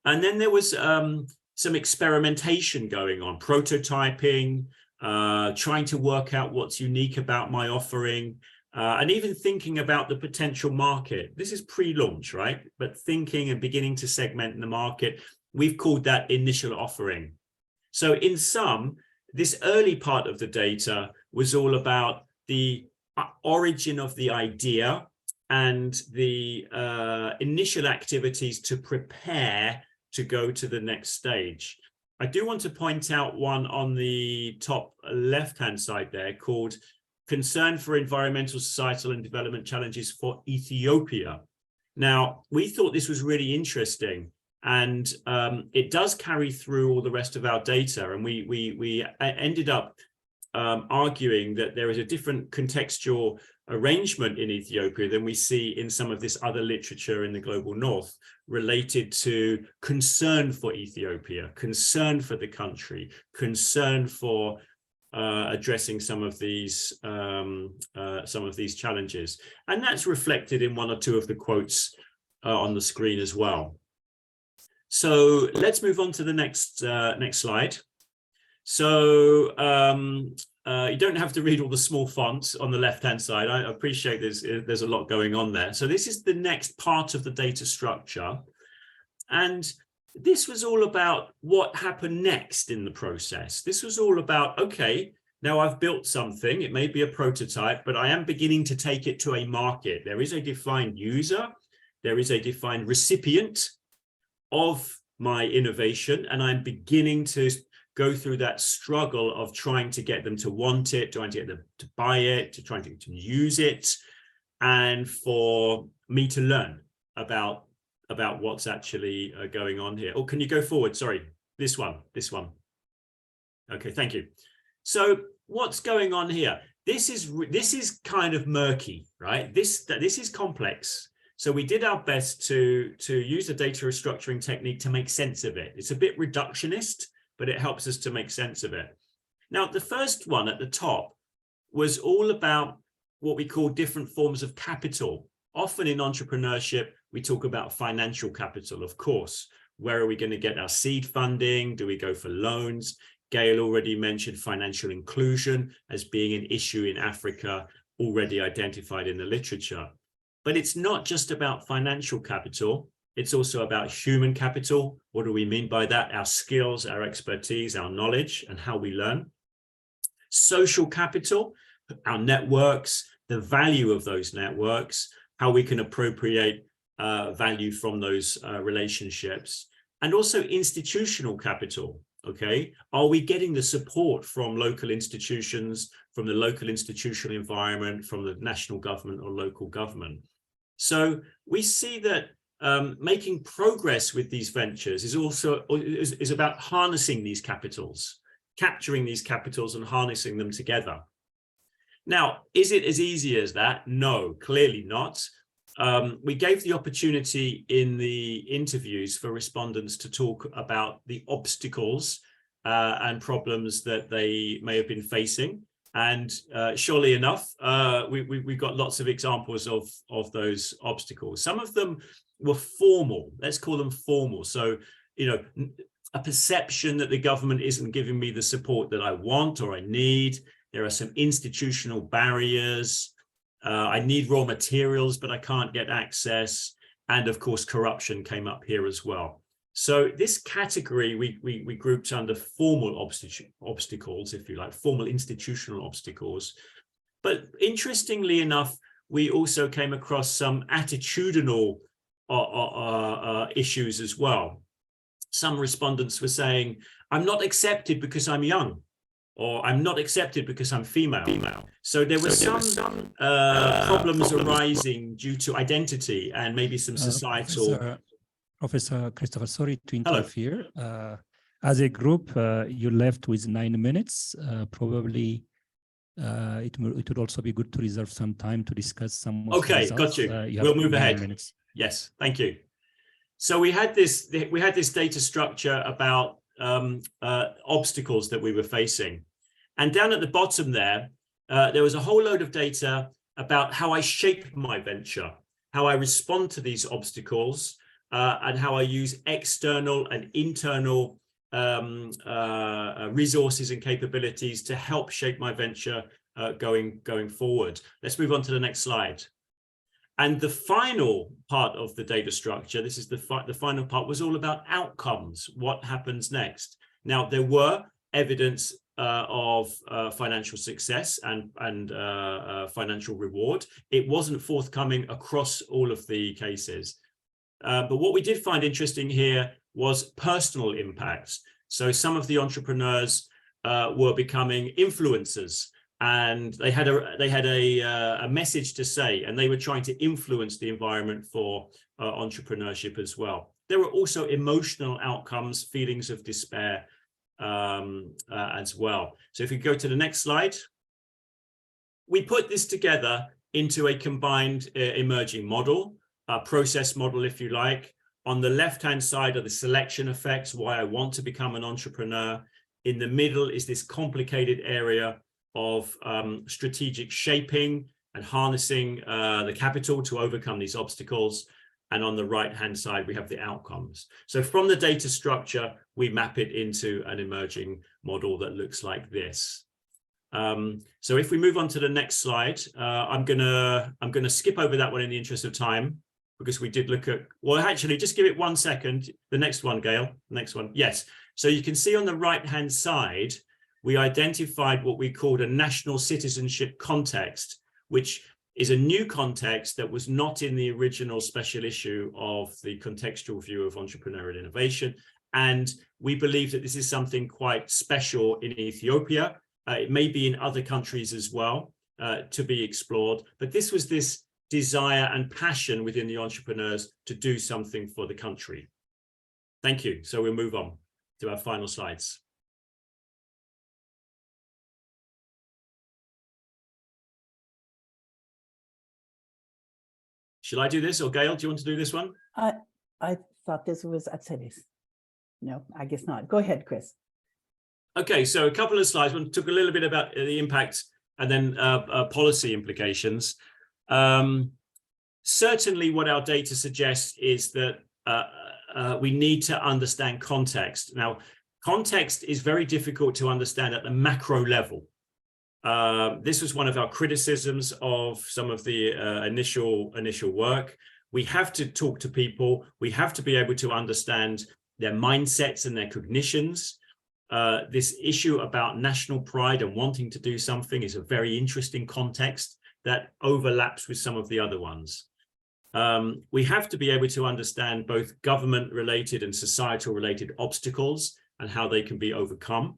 And then there was some experimentation going on, prototyping, trying to work out what's unique about my offering, and even thinking about the potential market. This is pre-launch, right? But thinking and beginning to segment in the market, we've called that initial offering. So in sum, this early part of the data was all about the origin of the idea and the initial activities to prepare to go to the next stage. I do want to point out one on the top left-hand side there called Concern for Environmental, Societal and Development Challenges for Ethiopia. Now, we thought this was really interesting, and it does carry through all the rest of our data. And we ended up arguing that there is a different contextual arrangement in Ethiopia than we see in some of this other literature in the global north related to concern for Ethiopia, concern for the country, concern for addressing some of these challenges. And that's reflected in one or two of the quotes on the screen as well. So let's move on to the next slide. So you don't have to read all the small fonts on the left-hand side. I appreciate there's a lot going on there. So this is the next part of the data structure. And this was all about what happened next in the process. This was all about, okay, now I've built something. It may be a prototype, but I am beginning to take it to a market. There is a defined user. There is a defined recipient of my innovation, and I'm beginning to go through that struggle of trying to get them to want it, trying to get them to buy it, to trying to use it, and for me to learn about what's actually going on here. Oh, can you go forward? Sorry, this one. Okay, thank you. So what's going on here? This is kind of murky, right? This is complex. So we did our best to use a data restructuring technique to make sense of it. It's a bit reductionist, but it helps us to make sense of it. Now, the first one at the top was all about what we call different forms of capital. Often in entrepreneurship, we talk about financial capital, of course. Where are we going to get our seed funding? Do we go for loans? Gail already mentioned financial inclusion as being an issue in Africa, already identified in the literature. But it's not just about financial capital. It's also about human capital. What do we mean by that? Our skills, our expertise, our knowledge, and how we learn. Social capital, our networks, the value of those networks, how we can appropriate value from those relationships, and also institutional capital. Okay, are we getting the support from local institutions, from the local institutional environment, from the national government or local government? So we see that making progress with these ventures is also is about harnessing these capitals, capturing these capitals and harnessing them together. Now, is it as easy as that? No, clearly not. We gave the opportunity in the interviews for respondents to talk about the obstacles and problems that they may have been facing. And surely enough, we got lots of examples of those obstacles. Some of them were formal, let's call them formal. So, you know, a perception that the government isn't giving me the support that I want or I need. There are some institutional barriers. I need raw materials, but I can't get access. And of course, corruption came up here as well. So this category we grouped under formal obstacles, if you like, formal institutional obstacles. But interestingly enough, we also came across some attitudinal issues as well. Some respondents were saying, I'm not accepted because I'm young, or I'm not accepted because I'm female. So there were some problems arising due to identity and maybe some societal... Professor Christopher, sorry to interfere. As a group, you left with 9 minutes. Probably it would also be good to reserve some time to discuss some of the results. Got you. We'll move ahead. Minutes. Yes, thank you. So we had this data structure about obstacles that we were facing. And down at the bottom there was a whole load of data about how I shape my venture, how I respond to these obstacles, and how I use external and internal resources and capabilities to help shape my venture going forward. Let's move on to the next slide. And the final part of the data structure, this is the final part, was all about outcomes. What happens next? Now, there were evidence of financial success and financial reward. It wasn't forthcoming across all of the cases. But what we did find interesting here was personal impacts. So some of the entrepreneurs were becoming influencers, and they had a message to say, and they were trying to influence the environment for entrepreneurship as well. There were also emotional outcomes, feelings of despair as well. So if we go to the next slide, we put this together into a combined emerging model, a process model, if you like. On the left-hand side are the selection effects, why I want to become an entrepreneur. In the middle is this complicated area of strategic shaping and harnessing the capital to overcome these obstacles. And on the right-hand side, we have the outcomes. So from the data structure, we map it into an emerging model that looks like this. So if we move on to the next slide, I'm gonna skip over that one in the interest of time, because we did look at, well, actually, just give it 1 second. The next one, Gail, next one. Yes. So you can see on the right-hand side, we identified what we called a national citizenship context, which is a new context that was not in the original special issue of the contextual view of entrepreneurial innovation. And we believe that this is something quite special in Ethiopia. It may be in other countries as well to be explored, but this was this desire and passion within the entrepreneurs to do something for the country. Thank you. So we'll move on to our final slides. Shall I do this, or Gail, do you want to do this one? I thought this was Atselis. No, I guess not. Go ahead, Chris. Okay, so a couple of slides. We took a little bit about the impact and then policy implications. Certainly what our data suggests is that we need to understand context. Now, context is very difficult to understand at the macro level. This was one of our criticisms of some of the initial work. We have to talk to people. We have to be able to understand their mindsets and their cognitions. This issue about national pride and wanting to do something is a very interesting context that overlaps with some of the other ones. We have to be able to understand both government-related and societal-related obstacles and how they can be overcome.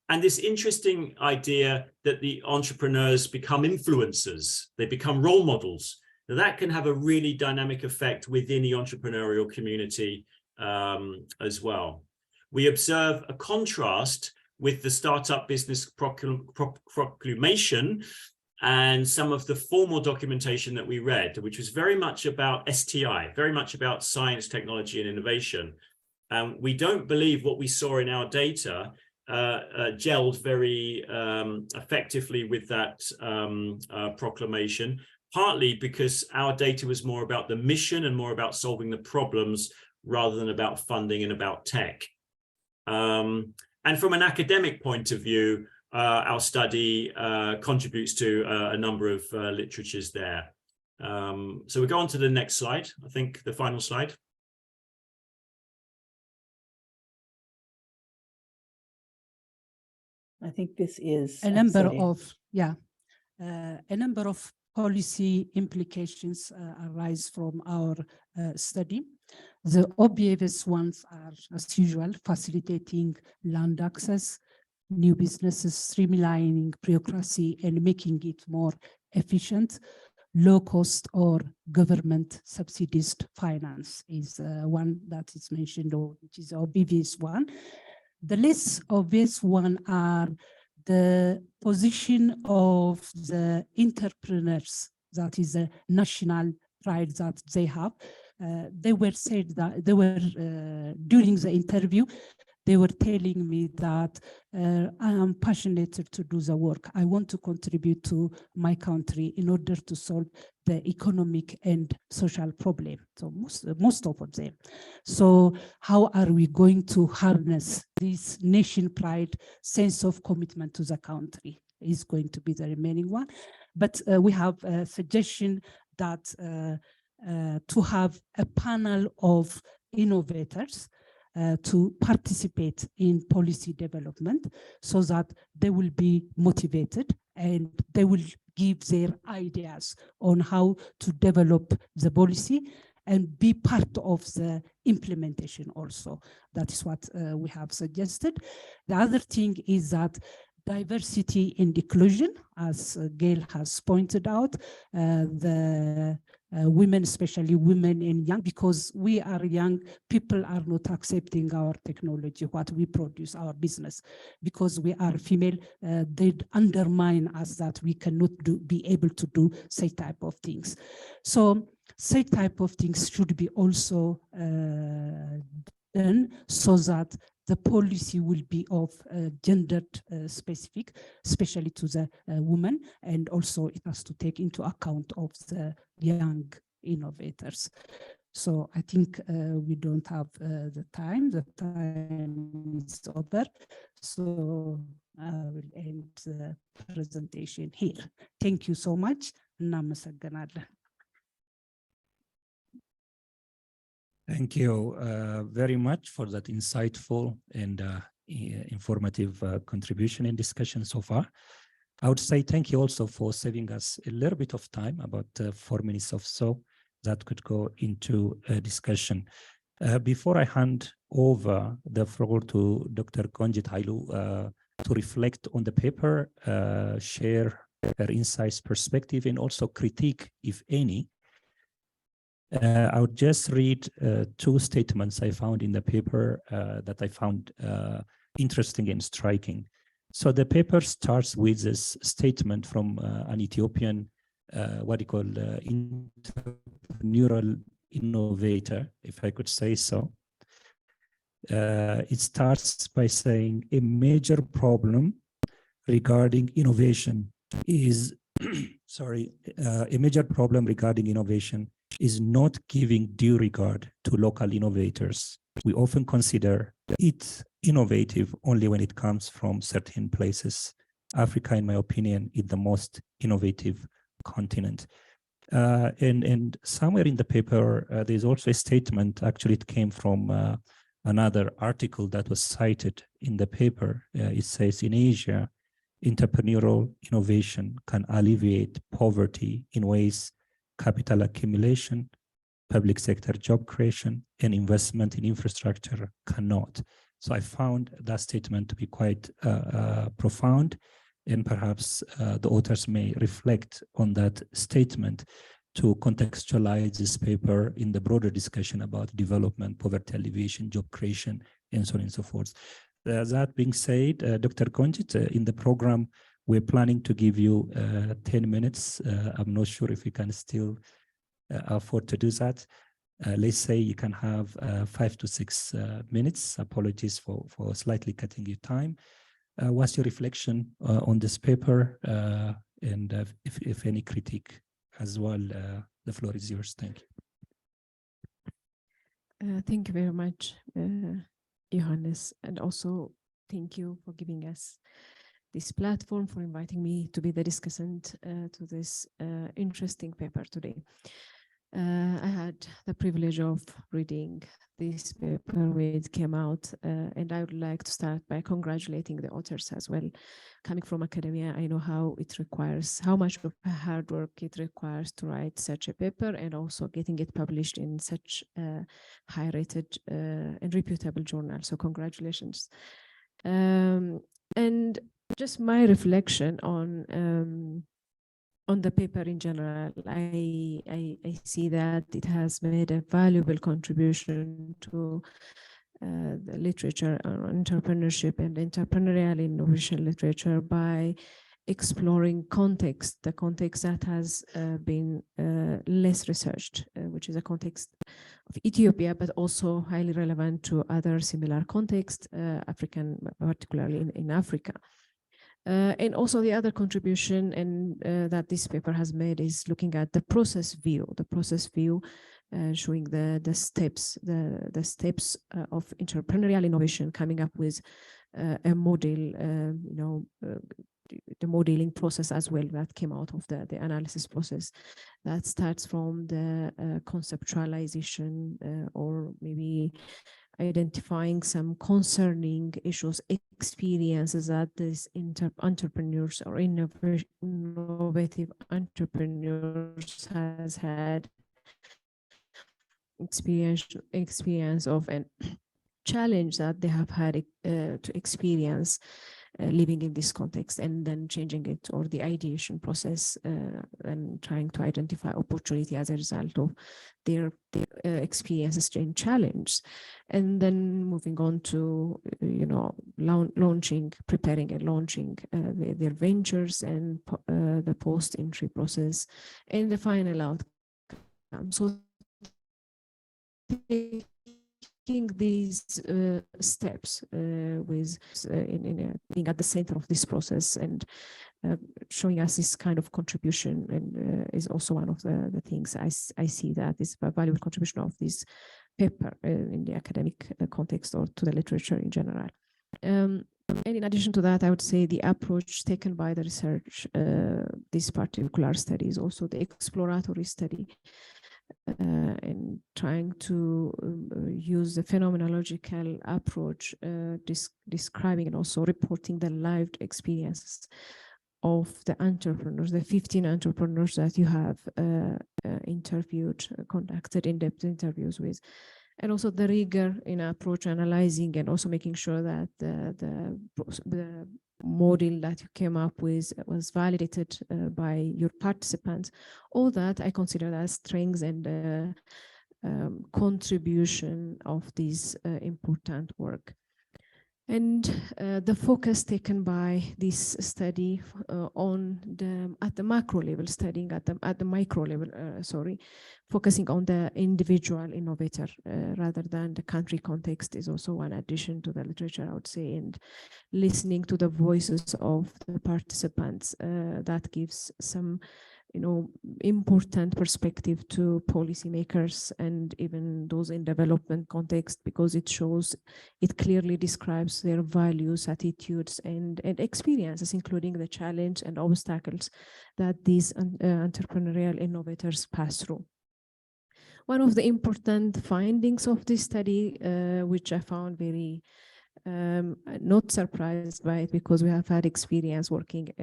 And this interesting idea that the entrepreneurs become influencers, they become role models. Now, that can have a really dynamic effect within the entrepreneurial community as well. We observe a contrast with the Startup Business Proclamation and some of the formal documentation that we read, which was very much about STI, very much about science, technology, and innovation. We don't believe what we saw in our data gelled very effectively with that proclamation, partly because our data was more about the mission and more about solving the problems rather than about funding and about tech. And from an academic point of view, our study contributes to a number of literatures there. So we go on to the next slide, I think the final slide. I think this is A number Atselis. of policy implications arise from our study. The obvious ones are, as usual, facilitating land access, new businesses, streamlining bureaucracy and making it more efficient. Low cost or government subsidized finance is one that is mentioned, or which is the obvious one. The less obvious one are the position of the entrepreneurs, that is a national pride that they have. They were said that they were during the interview, they were telling me that I am passionate to do the work. I want to contribute to my country in order to solve the economic and social problem. So most of them. So how are we going to harness this nation pride sense of commitment to the country is going to be the remaining one. But we have a suggestion that to have a panel of innovators to participate in policy development so that they will be motivated and they will give their ideas on how to develop the policy and be part of the implementation also. That is what we have suggested. The other thing is that diversity and inclusion, as Gail has pointed out, the women, especially women and young, because we are young, people are not accepting our technology, what we produce, our business, because we are female, they undermine us that we cannot be able to do such type of things. So such type of things should be also done so that the policy will be of gendered specific, especially to the women, and also it has to take into account of the young innovators. So I think we don't have the time is over. So I will end the presentation here. Thank you so much. Namaste. Thank you very much for that insightful and informative contribution and discussion so far. I would say thank you also for saving us a little bit of time, about 4 minutes or so, that could go into a discussion. Before I hand over the floor to Dr. Gonjit Hailu to reflect on the paper, share her insights, perspective, and also critique, if any, I would just read 2 statements I found in the paper that I found interesting and striking. So the paper starts with this statement from an Ethiopian what you call entrepreneurial innovator, if I could say so. It starts by saying a major problem regarding innovation is, a major problem regarding innovation is not giving due regard to local innovators. We often consider it innovative only when it comes from certain places. Africa, in my opinion, is the most innovative continent. And somewhere in the paper, there's also a statement, actually it came from another article that was cited in the paper. It says, in Asia, entrepreneurial innovation can alleviate poverty in ways capital accumulation, public sector job creation, and investment in infrastructure cannot. So I found that statement to be quite profound, and perhaps the authors may reflect on that statement to contextualize this paper in the broader discussion about development, poverty alleviation, job creation, and so on and so forth. That being said, Dr. Konjit, in the program, we're planning to give you 10 minutes. I'm not sure if we can still afford to do that. Let's say you can have 5 to 6 minutes. Apologies for slightly cutting your time. What's your reflection on this paper? And if any critique as well, the floor is yours. Thank you. Thank you very much, Johannes, and also thank you for giving us this platform, for inviting me to be the discussant to this interesting paper today. I had the privilege of reading this paper when it came out, and I would like to start by congratulating the authors as well. Coming from academia, I know how much of hard work it requires to write such a paper, and also getting it published in such a high-rated and reputable journal. So congratulations. And just my reflection on the paper in general, I see that it has made a valuable contribution to the literature on entrepreneurship and entrepreneurial innovation literature by exploring the context that has been less researched, which is a context of Ethiopia, but also highly relevant to other similar contexts, particularly in Africa. And also the other contribution that this paper has made is looking at the process view showing the steps of entrepreneurial innovation, coming up with a model, the modeling process as well that came out of the analysis process that starts from the conceptualization or maybe identifying some concerning issues, experiences that these entrepreneurs or innovative entrepreneurs has had, experience of a challenge that they have had to experience living in this context, and then changing it, or the ideation process, and trying to identify opportunity as a result of their experiences and challenge, and then moving on to preparing and launching their ventures, and the post-entry process, and the final outcome. So taking these steps with being at the center of this process and showing us this kind of contribution, and is also one of the things I see that is a valuable contribution of this paper in the academic context or to the literature in general. And in addition to that, I would say the approach taken by the research, this particular study, is also the exploratory study, and trying to use the phenomenological approach, describing and also reporting the lived experiences of the entrepreneurs, the 15 entrepreneurs that you have interviewed, conducted in-depth interviews with, and also the rigor in approach analyzing, and also making sure that the model that you came up with was validated by your participants. All that I consider as strengths and contribution of this important work. And the focus taken by this study at the macro level, studying at the micro level, focusing on the individual innovator rather than the country context is also one addition to the literature, I would say, and listening to the voices of the participants. That gives some, important perspective to policymakers and even those in development context, because it clearly describes their values, attitudes, and experiences, including the challenge and obstacles that these entrepreneurial innovators pass through. One of the important findings of this study, which I found very not surprised by it, because we have had experience working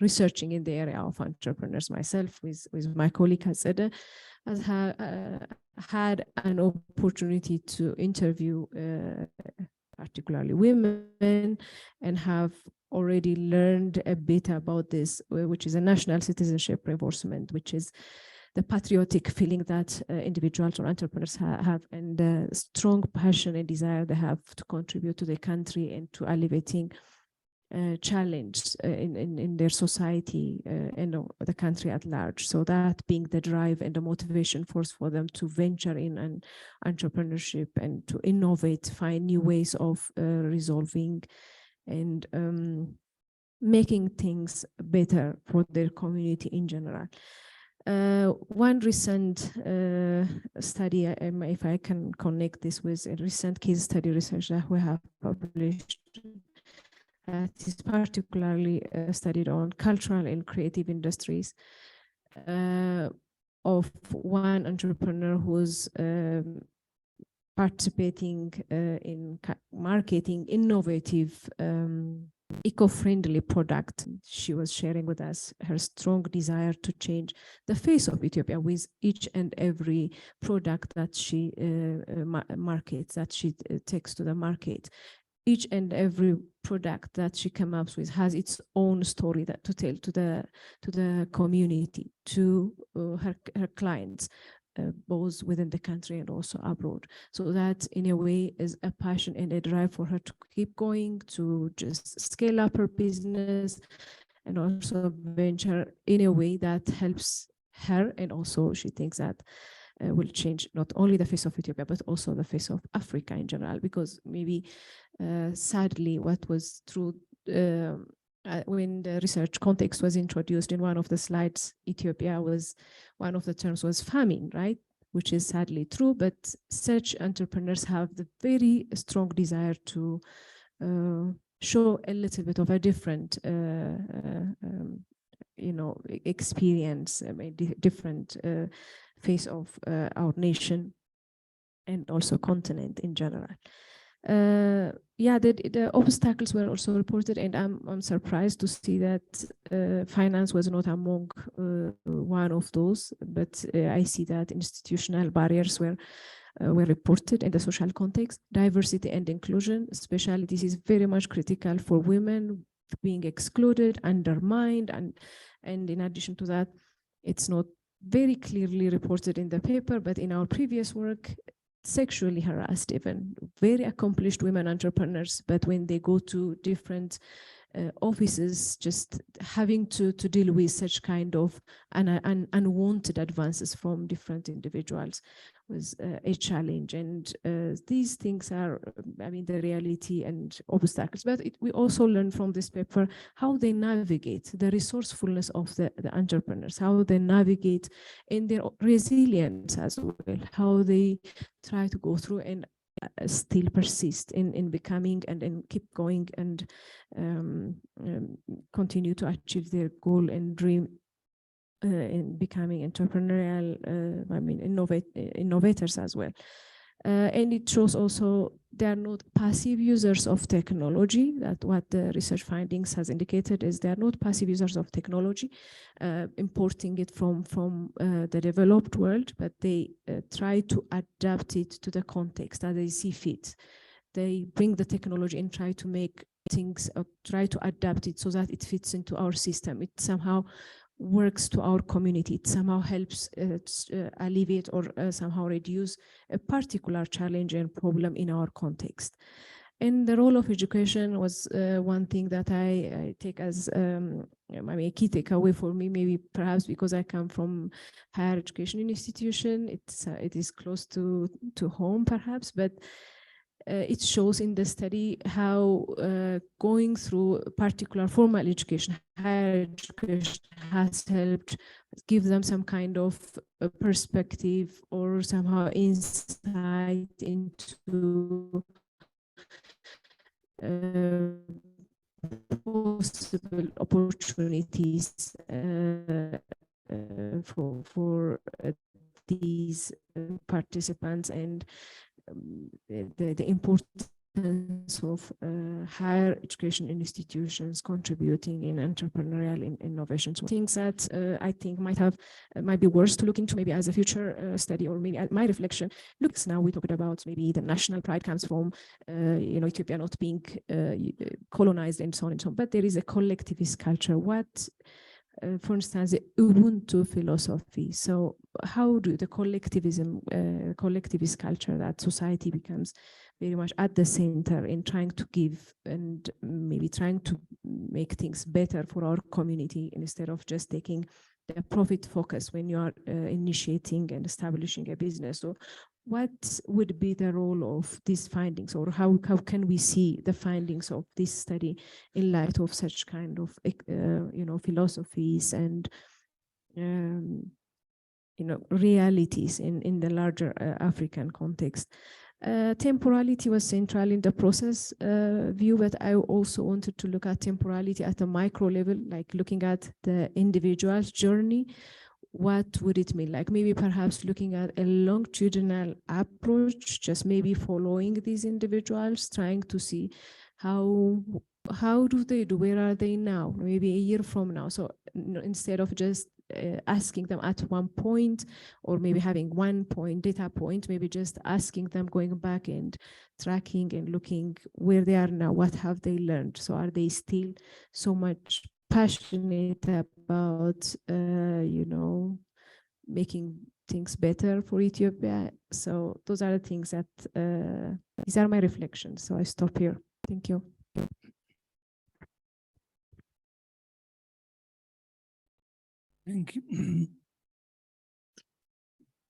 researching in the area of entrepreneurs myself with my colleague Hasada, has had an opportunity to interview particularly women, and have already learned a bit about this, which is a national citizenship reinforcement, which is the patriotic feeling that individuals or entrepreneurs have, and the strong passion and desire they have to contribute to the country and to alleviating challenge in their society and the country at large. So that being the drive and the motivation force for them to venture in an entrepreneurship and to innovate, find new ways of resolving and making things better for their community in general. One recent study, if I can connect this with a recent case study research that we have published, is particularly studied on cultural and creative industries of one entrepreneur who's participating in marketing innovative eco-friendly product. She was sharing with us her strong desire to change the face of Ethiopia with each and every product that she markets, that she takes to the market. Each and every product that she comes up with has its own story that to tell to the community, to her clients, both within the country and also abroad. So that in a way is a passion and a drive for her to keep going, to just scale up her business and also venture in a way that helps her. And also she thinks that will change not only the face of Ethiopia, but also the face of Africa in general, because maybe sadly what was true when the research context was introduced in one of the slides, Ethiopia was, one of the terms was famine, right? Which is sadly true, but such entrepreneurs have the very strong desire to show a little bit of a different experience, different face of our nation and also continent in general. The obstacles were also reported, and I'm surprised to see that finance was not among one of those, but I see that institutional barriers were reported in the social context. Diversity and inclusion, especially this is very much critical for women being excluded, undermined, and in addition to that, it's not very clearly reported in the paper, but in our previous work, sexually harassed, even very accomplished women entrepreneurs, but when they go to different offices, just having to deal with such kind of unwanted advances from different individuals was a challenge. And these things are, the reality and obstacles. But we also learn from this paper how they navigate the resourcefulness of the entrepreneurs, how they navigate in their resilience as well, how they try to go through and still persist in becoming and keep going and continue to achieve their goal and dream in becoming entrepreneurial, innovators as well. And it shows also they are not passive users of technology. That what the research findings has indicated is they are not passive users of technology, importing it from the developed world, but they try to adapt it to the context that they see fit. They bring the technology and try to make things, try to adapt it so that it fits into our system. It somehow works to our community. It somehow helps alleviate or somehow reduce a particular challenge and problem in our context. And the role of education was one thing that I take as a key takeaway for me, maybe perhaps because I come from higher education institution. It is close to home perhaps, but it shows in the study how going through particular formal education, higher education, has helped give them some kind of perspective or somehow insight into possible opportunities for these participants, and the importance of higher education institutions contributing in entrepreneurial innovations. Things that I think might be worth to look into maybe as a future study, or maybe my reflection. Looks now we talked about maybe the national pride comes from Ethiopia not being colonized and so on and so on, but there is a collectivist culture. What for instance, the Ubuntu philosophy. So how do the collectivist culture, that society becomes very much at the center in trying to give and maybe trying to make things better for our community instead of just taking the profit focus when you are initiating and establishing a business. So what would be the role of these findings, or how can we see the findings of this study in light of such kind of philosophies and realities in the larger African context? Temporality was central in the process view, but I also wanted to look at temporality at a micro level, like looking at the individual's journey. What would it mean? Like maybe perhaps looking at a longitudinal approach, just maybe following these individuals, trying to see how do they do, where are they now, maybe a year from now. So instead of just asking them at one point, or maybe having one data point, maybe just asking them, going back and tracking and looking where they are now, what have they learned? So are they still so much passionate about making things better for Ethiopia? So those are the things that these are my reflections. So I stop here. Thank you. Thank you.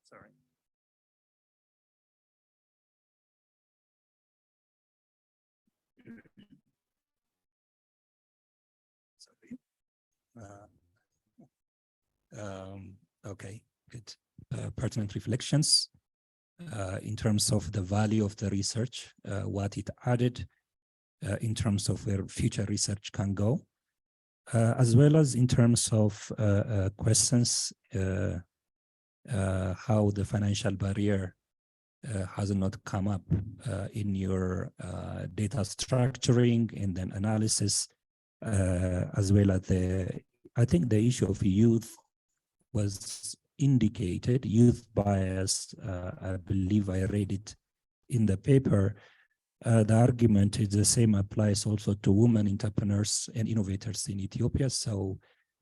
Sorry. Okay, good. Pertinent reflections in terms of the value of the research, what it added in terms of where future research can go, as well as in terms of questions, how the financial barrier has not come up in your data structuring and then analysis, as well as I think the issue of youth was indicated, youth bias. I believe I read it in the paper. The argument is the same applies also to women entrepreneurs and innovators in Ethiopia. So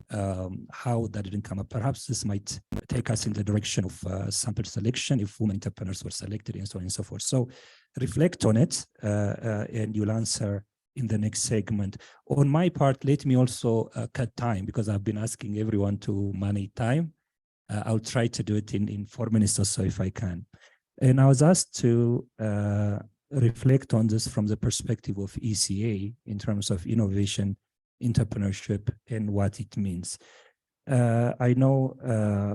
how that didn't come up, perhaps this might take us in the direction of sample selection if women entrepreneurs were selected and so on and so forth. So reflect on it and you'll answer in the next segment. On my part, let me also cut time, because I've been asking everyone to manage time. I'll try to do it in 4 minutes or so if I can. And I was asked to reflect on this from the perspective of ECA in terms of innovation, entrepreneurship, and what it means. I know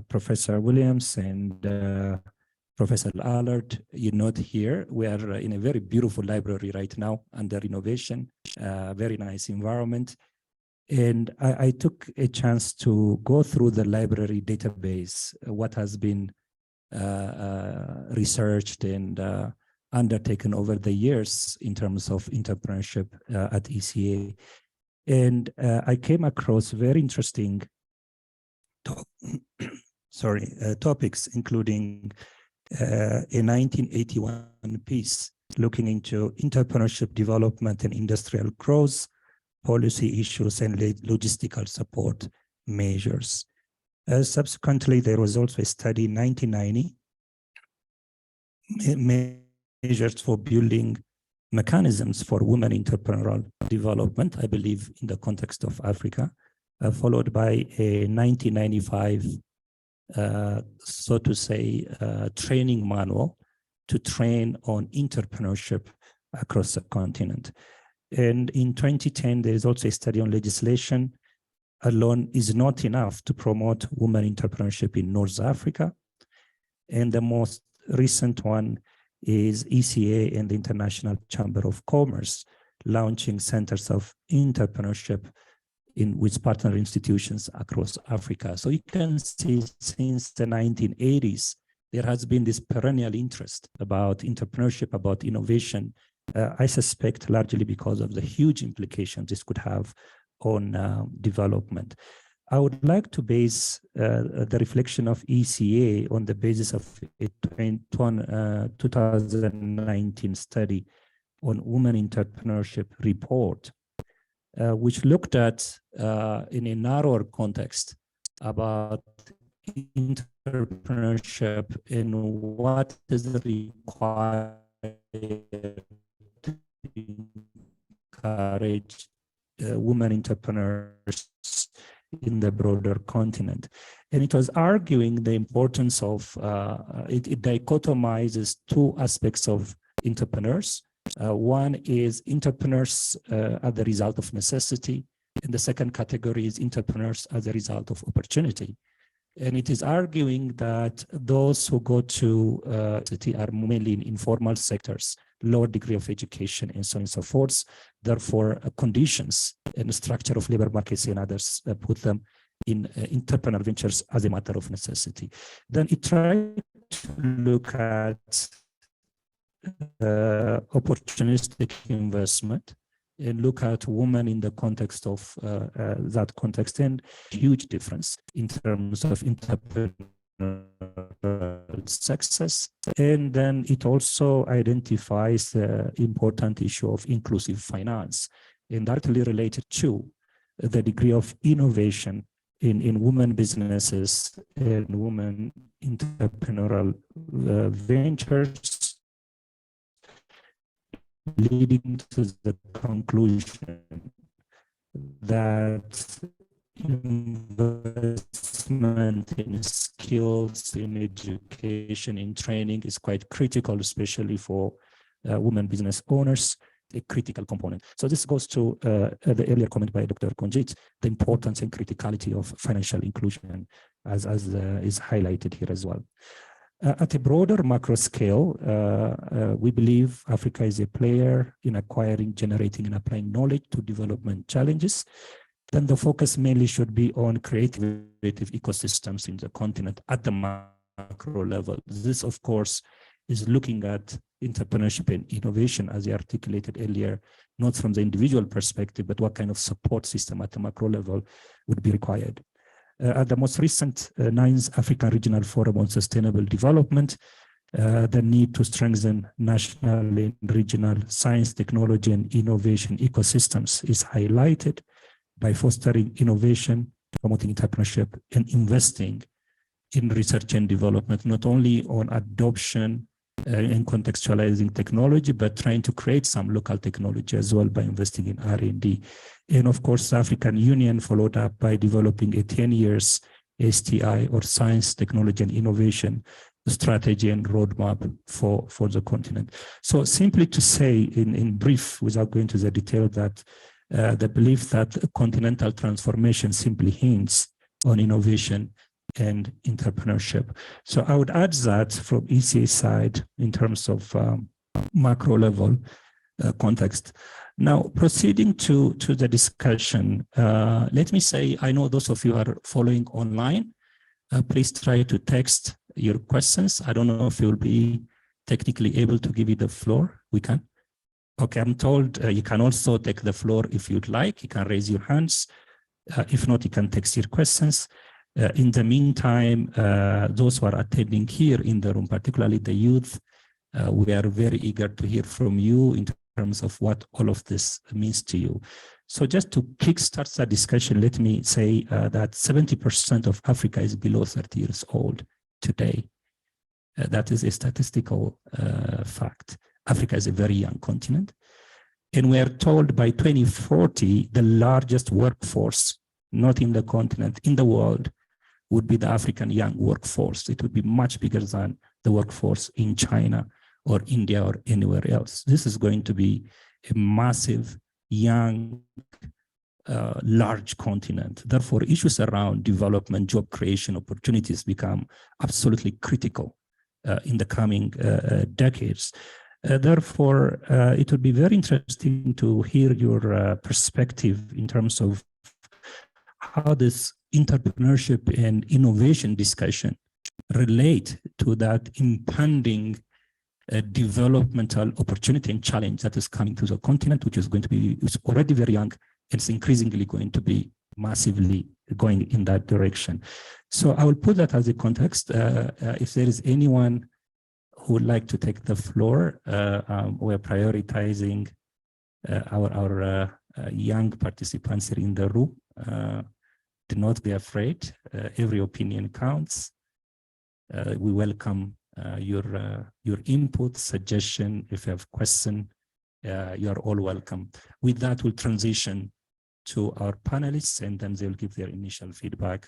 Professor Williams and Professor Allard, you're not here. We are in a very beautiful library right now under innovation, very nice environment. And I took a chance to go through the library database, what has been researched and undertaken over the years in terms of entrepreneurship at ECA. And I came across very interesting topics, including a 1981 piece looking into entrepreneurship development and industrial growth, policy issues, and logistical support measures. Subsequently, there was also a study in 1990 measures for building mechanisms for women entrepreneurial development, I believe in the context of Africa, followed by a 1995, so to say, training manual to train on entrepreneurship across the continent. And in 2010, there is also a study on legislation alone is not enough to promote women entrepreneurship in North Africa. And the most recent one is ECA and the International Chamber of Commerce launching centers of entrepreneurship with partner institutions across Africa. So you can see since the 1980s, there has been this perennial interest about entrepreneurship, about innovation, I suspect largely because of the huge implications this could have on development. I would like to base the reflection of ECA on the basis of a 2019 study on women entrepreneurship report, which looked at, in a narrower context, about entrepreneurship and what is required to encourage women entrepreneurs in the broader continent. And it was arguing the importance of, it dichotomizes two aspects of entrepreneurs. One is entrepreneurs as the result of necessity, and the second category is entrepreneurs as a result of opportunity. And it is arguing that those who go to city are mainly in informal sectors, lower degree of education, and so on and so forth. Therefore, conditions and the structure of labor markets and others put them in entrepreneurial ventures as a matter of necessity. Then it tried to look at opportunistic investment and look at women in the context of that context, and huge difference in terms of entrepreneurial success. And then it also identifies the important issue of inclusive finance, and directly related to the degree of innovation in women businesses and women entrepreneurial ventures, leading to the conclusion that investment in skills, in education, in training is quite critical, especially for women business owners, a critical component. So this goes to the earlier comment by Dr. Konjit, the importance and criticality of financial inclusion, as is highlighted here as well. At a broader macro scale, we believe Africa is a player in acquiring, generating, and applying knowledge to development challenges. Then the focus mainly should be on creative ecosystems in the continent at the macro level. This, of course, is looking at entrepreneurship and innovation, as I articulated earlier, not from the individual perspective, but what kind of support system at the macro level would be required. At the most recent 9th African Regional Forum on Sustainable Development, the need to strengthen national and regional science, technology, and innovation ecosystems is highlighted by fostering innovation, promoting entrepreneurship, and investing in research and development, not only on adoption and contextualizing technology, but trying to create some local technology as well by investing in R&D. And of course, the African Union followed up by developing a 10 years STI, or Science, Technology, and Innovation strategy and roadmap for the continent. So simply to say in brief, without going into the detail, that the belief that continental transformation simply hints on innovation and entrepreneurship. So I would add that from ECA side in terms of macro level context. Now, proceeding to the discussion, let me say, I know those of you are following online. Please try to text your questions. I don't know if you'll be technically able to give you the floor. We can. Okay, I'm told you can also take the floor if you'd like. You can raise your hands. If not, you can text your questions. In the meantime, those who are attending here in the room, particularly the youth, we are very eager to hear from you in terms of what all of this means to you. So just to kickstart that discussion, let me say that 70% of Africa is below 30 years old today. That is a statistical fact. Africa is a very young continent. And we are told by 2040, the largest workforce, not in the continent, in the world, would be the African young workforce. It would be much bigger than the workforce in China or India or anywhere else. This is going to be a massive, young, large continent. Therefore, issues around development, job creation, opportunities become absolutely critical in the coming decades. Therefore, it would be very interesting to hear your perspective in terms of how this entrepreneurship and innovation discussion relate to that impending developmental opportunity and challenge that is coming to the continent, which is going to be, it's already very young, it's increasingly going to be massively going in that direction. So I will put that as a context. If there is anyone who would like to take the floor, we're prioritizing our young participants here in the room. Do not be afraid. Every opinion counts. We welcome your input, suggestion. If you have question, you are all welcome. With that, we'll transition to our panelists, and then they'll give their initial feedback.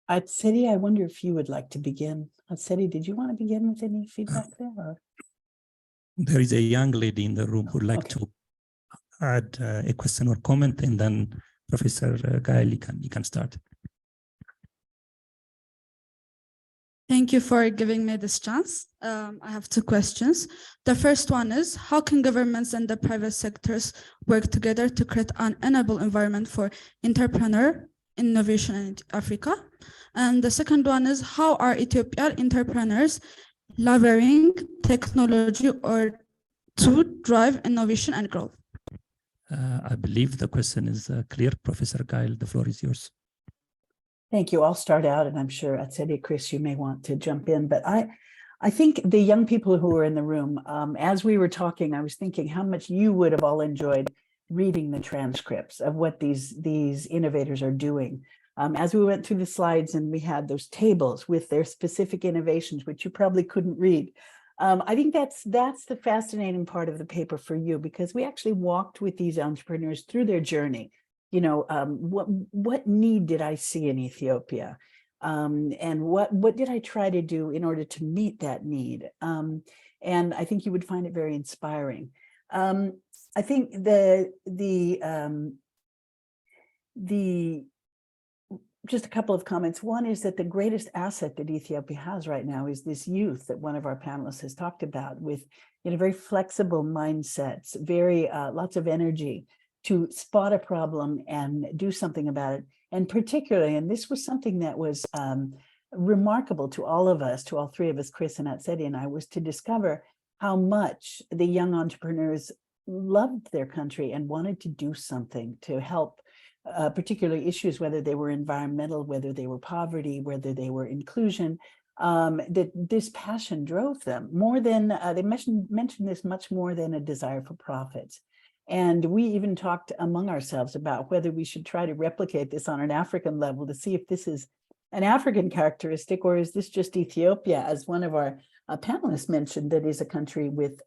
Atsedi, I wonder if you would like to begin. Atsedi, did you want to begin with any feedback there? Or? There is a young lady in the room who would like Okay. to add a question or comment, and then Professor Gael, you can start. Thank you for giving me this chance. I have two questions. The first one is, how can governments and the private sectors work together to create an enable environment for entrepreneur innovation in Africa? And the second one is, how are Ethiopian entrepreneurs leveraging technology or to drive innovation and growth? I believe the question is clear. Professor Gael, the floor is yours. Thank you. I'll start out, and I'm sure Atsedi, Chris, you may want to jump in. But I think the young people who were in the room, as we were talking, I was thinking how much you would have all enjoyed reading the transcripts of what these innovators are doing. As we went through the slides and we had those tables with their specific innovations, which you probably couldn't read. I think that's the fascinating part of the paper for you, because we actually walked with these entrepreneurs through their journey. You know, what need did I see in Ethiopia? And what did I try to do in order to meet that need? And I think you would find it very inspiring. I think just a couple of comments. One is that the greatest asset that Ethiopia has right now is this youth that one of our panelists has talked about, with very flexible mindsets, very lots of energy to spot a problem and do something about it. And particularly, and this was something that was remarkable to all of us, to all three of us, Chris and Atsedi and I, was to discover how much the young entrepreneurs loved their country and wanted to do something to help particularly issues, whether they were environmental, whether they were poverty, whether they were inclusion, that this passion drove them more than, they mentioned this much more than a desire for profits. And we even talked among ourselves about whether we should try to replicate this on an African level to see if this is an African characteristic, or is this just Ethiopia, as one of our panelists mentioned, that is a country with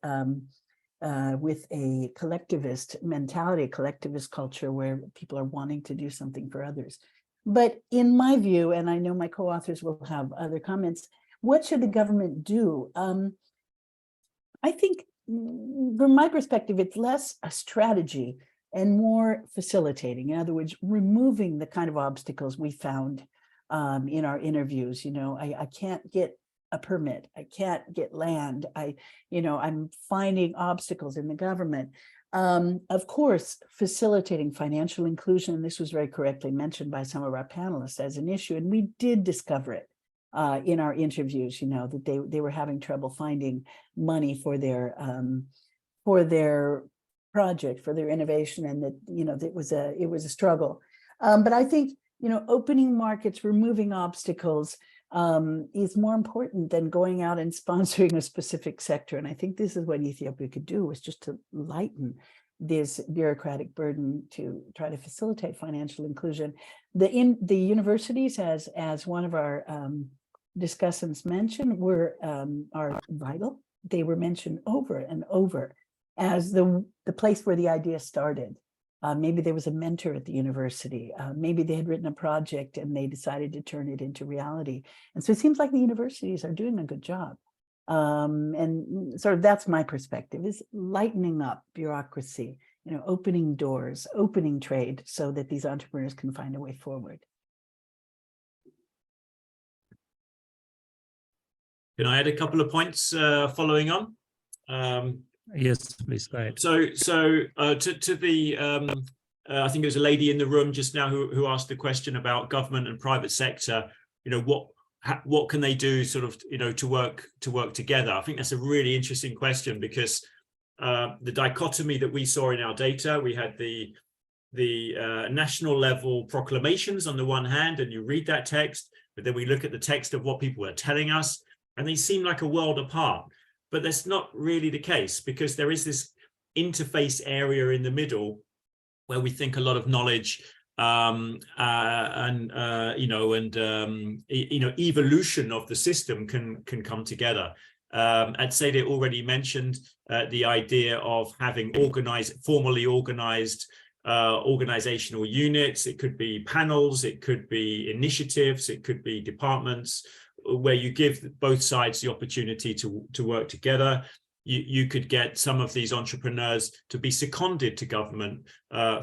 a collectivist mentality, collectivist culture, where people are wanting to do something for others. But in my view, and I know my co-authors will have other comments, what should the government do? I think from my perspective, it's less a strategy and more facilitating. In other words, removing the kind of obstacles we found in our interviews. I can't get a permit. I can't get land. I'm finding obstacles in the government. Of course, facilitating financial inclusion. This was very correctly mentioned by some of our panelists as an issue, and we did discover it in our interviews. That they were having trouble finding money for their project, for their innovation, and that it was a struggle. But I think opening markets, removing obstacles, is more important than going out and sponsoring a specific sector. And I think this is what Ethiopia could do, was just to lighten this bureaucratic burden to try to facilitate financial inclusion. The universities, as one of our discussants mentioned, are vital. They were mentioned over and over as the place where the idea started. Maybe there was a mentor at the university. Maybe they had written a project and they decided to turn it into reality. And so it seems like the universities are doing a good job. And sort of that's my perspective, is lightening up bureaucracy, opening doors, opening trade so that these entrepreneurs can find a way forward. Can I add a couple of points following on? Yes, please go ahead. So to the I think there was a lady in the room just now who asked the question about government and private sector. What can they do, sort of, to work together? I think that's a really interesting question, because the dichotomy that we saw in our data, we had the national level proclamations on the one hand, and you read that text, but then we look at the text of what people are telling us, and they seem like a world apart. But that's not really the case, because there is this interface area in the middle where we think a lot of knowledge evolution of the system can come together. Adcede already mentioned the idea of having formally organized organizational units. It could be panels, it could be initiatives, it could be departments, where you give both sides the opportunity to work together. You could get some of these entrepreneurs to be seconded to government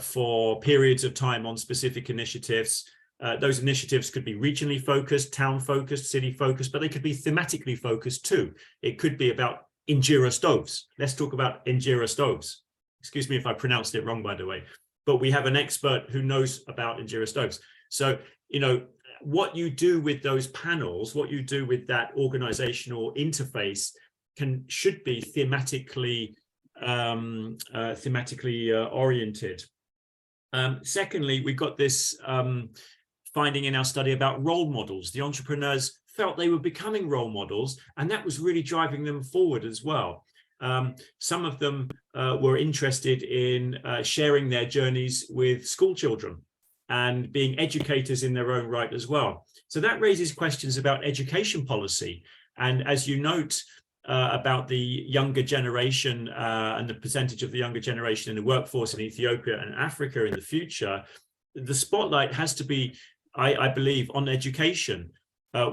for periods of time on specific initiatives. Those initiatives could be regionally focused, town focused, city focused, but they could be thematically focused too. It could be about injera stoves. Let's talk about injera stoves. Excuse me if I pronounced it wrong, by the way, but we have an expert who knows about injera stoves. So, what you do with those panels, what you do with that organizational interface should be thematically oriented. Secondly, we got this finding in our study about role models. The entrepreneurs felt they were becoming role models, and that was really driving them forward as well. Some of them were interested in sharing their journeys with school children and being educators in their own right as well. So that raises questions about education policy. And as you note about the younger generation and the percentage of the younger generation in the workforce in Ethiopia and Africa in the future, the spotlight has to be, I believe, on education.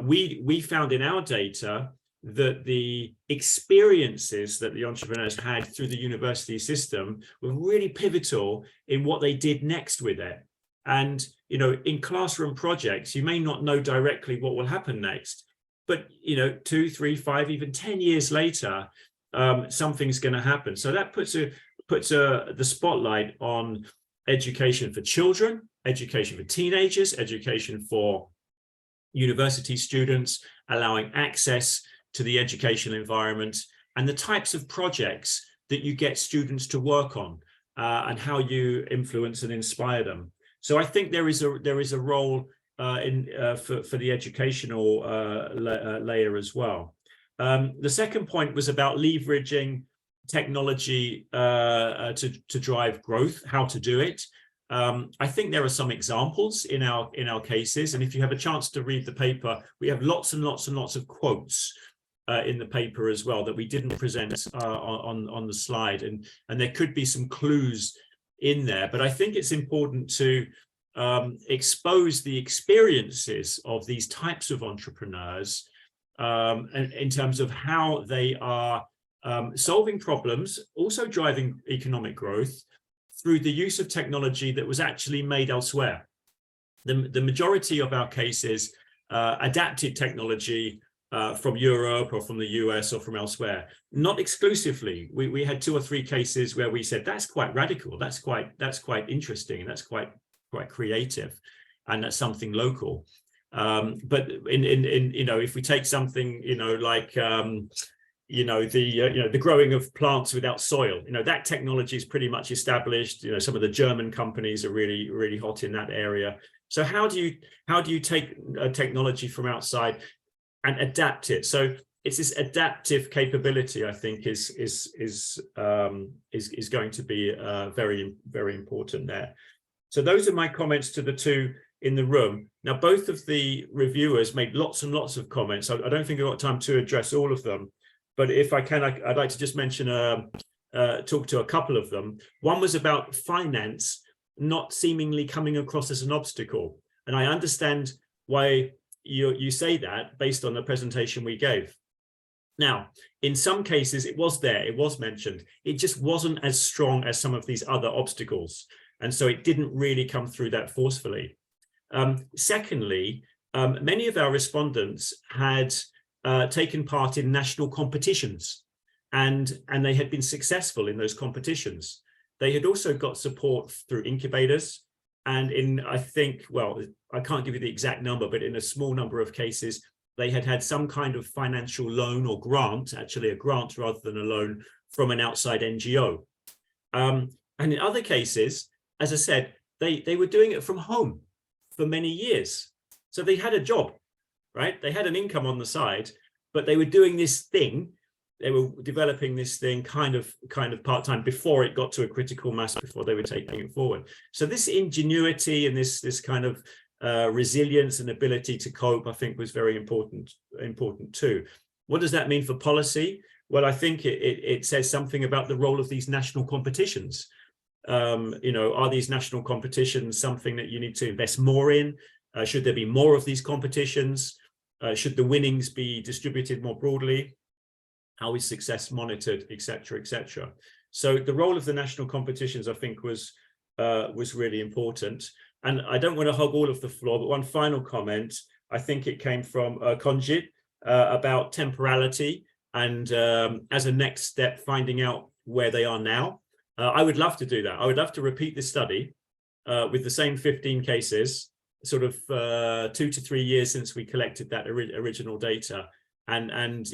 We found in our data that the experiences that the entrepreneurs had through the university system were really pivotal in what they did next with it. And, in classroom projects, you may not know directly what will happen next, but, 2, 3, 5, even 10 years later, something's going to happen. So that puts the spotlight on education for children, education for teenagers, education for university students, allowing access to the educational environment, and the types of projects that you get students to work on, and how you influence and inspire them. So I think there is a role for the educational layer as well. The second point was about leveraging technology to drive growth, how to do it. I think there are some examples in our cases, and if you have a chance to read the paper, we have lots and lots and lots of quotes in the paper as well that we didn't present on the slide, and there could be some clues in there. But I think it's important to expose the experiences of these types of entrepreneurs in terms of how they are solving problems, also driving economic growth through the use of technology that was actually made elsewhere. The majority of our cases adapted technology from Europe or from the US or from elsewhere, not exclusively. We had 2 or 3 cases where we said, that's quite radical, that's quite interesting, and that's quite creative, and that's something local. But if we take something, like the growing of plants without soil, that technology is pretty much established. Some of the German companies are really, really hot in that area. So how do you take technology from outside and adapt it. So it's this adaptive capability, I think, is going to be very, very important there. So those are my comments to the two in the room. Now, both of the reviewers made lots and lots of comments. I don't think I've got time to address all of them, but if I can, I'd like to just mention, talk to a couple of them. One was about finance not seemingly coming across as an obstacle. And I understand why you say that based on the presentation we gave. Now, in some cases, it was there, it was mentioned. It just wasn't as strong as some of these other obstacles. And so it didn't really come through that forcefully. Secondly, many of our respondents had taken part in national competitions, and they had been successful in those competitions. They had also got support through incubators, and in, I think, well, I can't give you the exact number, but in a small number of cases, they had had some kind of financial loan or grant, actually a grant rather than a loan, from an outside NGO. And in other cases, as I said, they were doing it from home for many years. So they had a job, right? They had an income on the side, but they were doing this thing. They were developing this thing kind of part-time before it got to a critical mass, before they were taking it forward. So this ingenuity and this kind of resilience and ability to cope, I think, was very important too. What does that mean for policy? Well, I think it says something about the role of these national competitions. You know, are these national competitions something that you need to invest more in? Should there be more of these competitions? Should the winnings be distributed more broadly? How is success monitored, et cetera, et cetera? So the role of the national competitions, I think, was really important. And I don't want to hog all of the floor, but one final comment, I think it came from Konjit about temporality and as a next step, finding out where they are now. I would love to do that. I would love to repeat this study with the same 15 cases, sort of 2 to 3 years since we collected that original data, and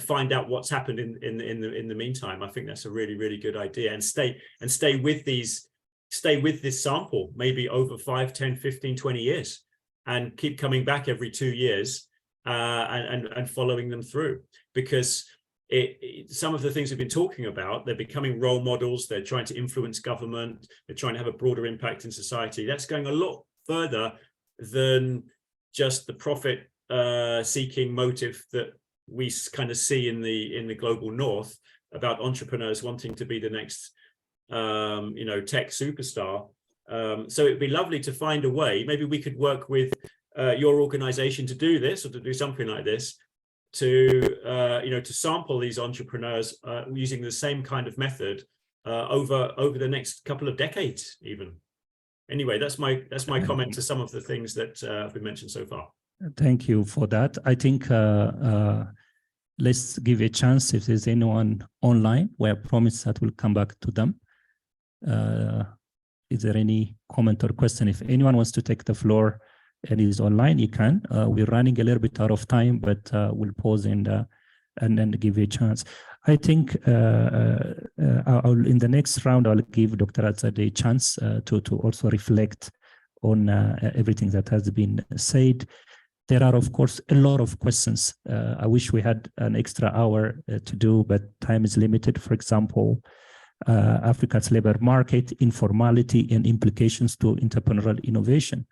find out what's happened in the meantime. I think that's a really, really good idea, and stay with this sample maybe over 5, 10, 15, 20 years, and keep coming back every 2 years and following them through, because some of the things we've been talking about, they're becoming role models, they're trying to influence government, they're trying to have a broader impact in society. That's going a lot further than just the profit seeking motive that we kind of see in the global north, about entrepreneurs wanting to be the next tech superstar. So it'd be lovely to find a way, maybe we could work with your organization to do this, or to do something like this, to sample these entrepreneurs using the same kind of method over the next couple of decades even. Anyway, that's my comment to some of the things that have been mentioned so far. Thank you for that. I think let's give a chance if there's anyone online, where I promise that we'll come back to them. Is there any comment or question? If anyone wants to take the floor and is online, you can. We're running a little bit out of time, but we'll pause and then give you a chance. I think in the next round, I'll give Dr. Azadeh a chance to also reflect on everything that has been said. There are, of course, a lot of questions. I wish we had an extra hour to do, but time is limited. For example, Africa's labor market, informality, and implications to entrepreneurial innovation.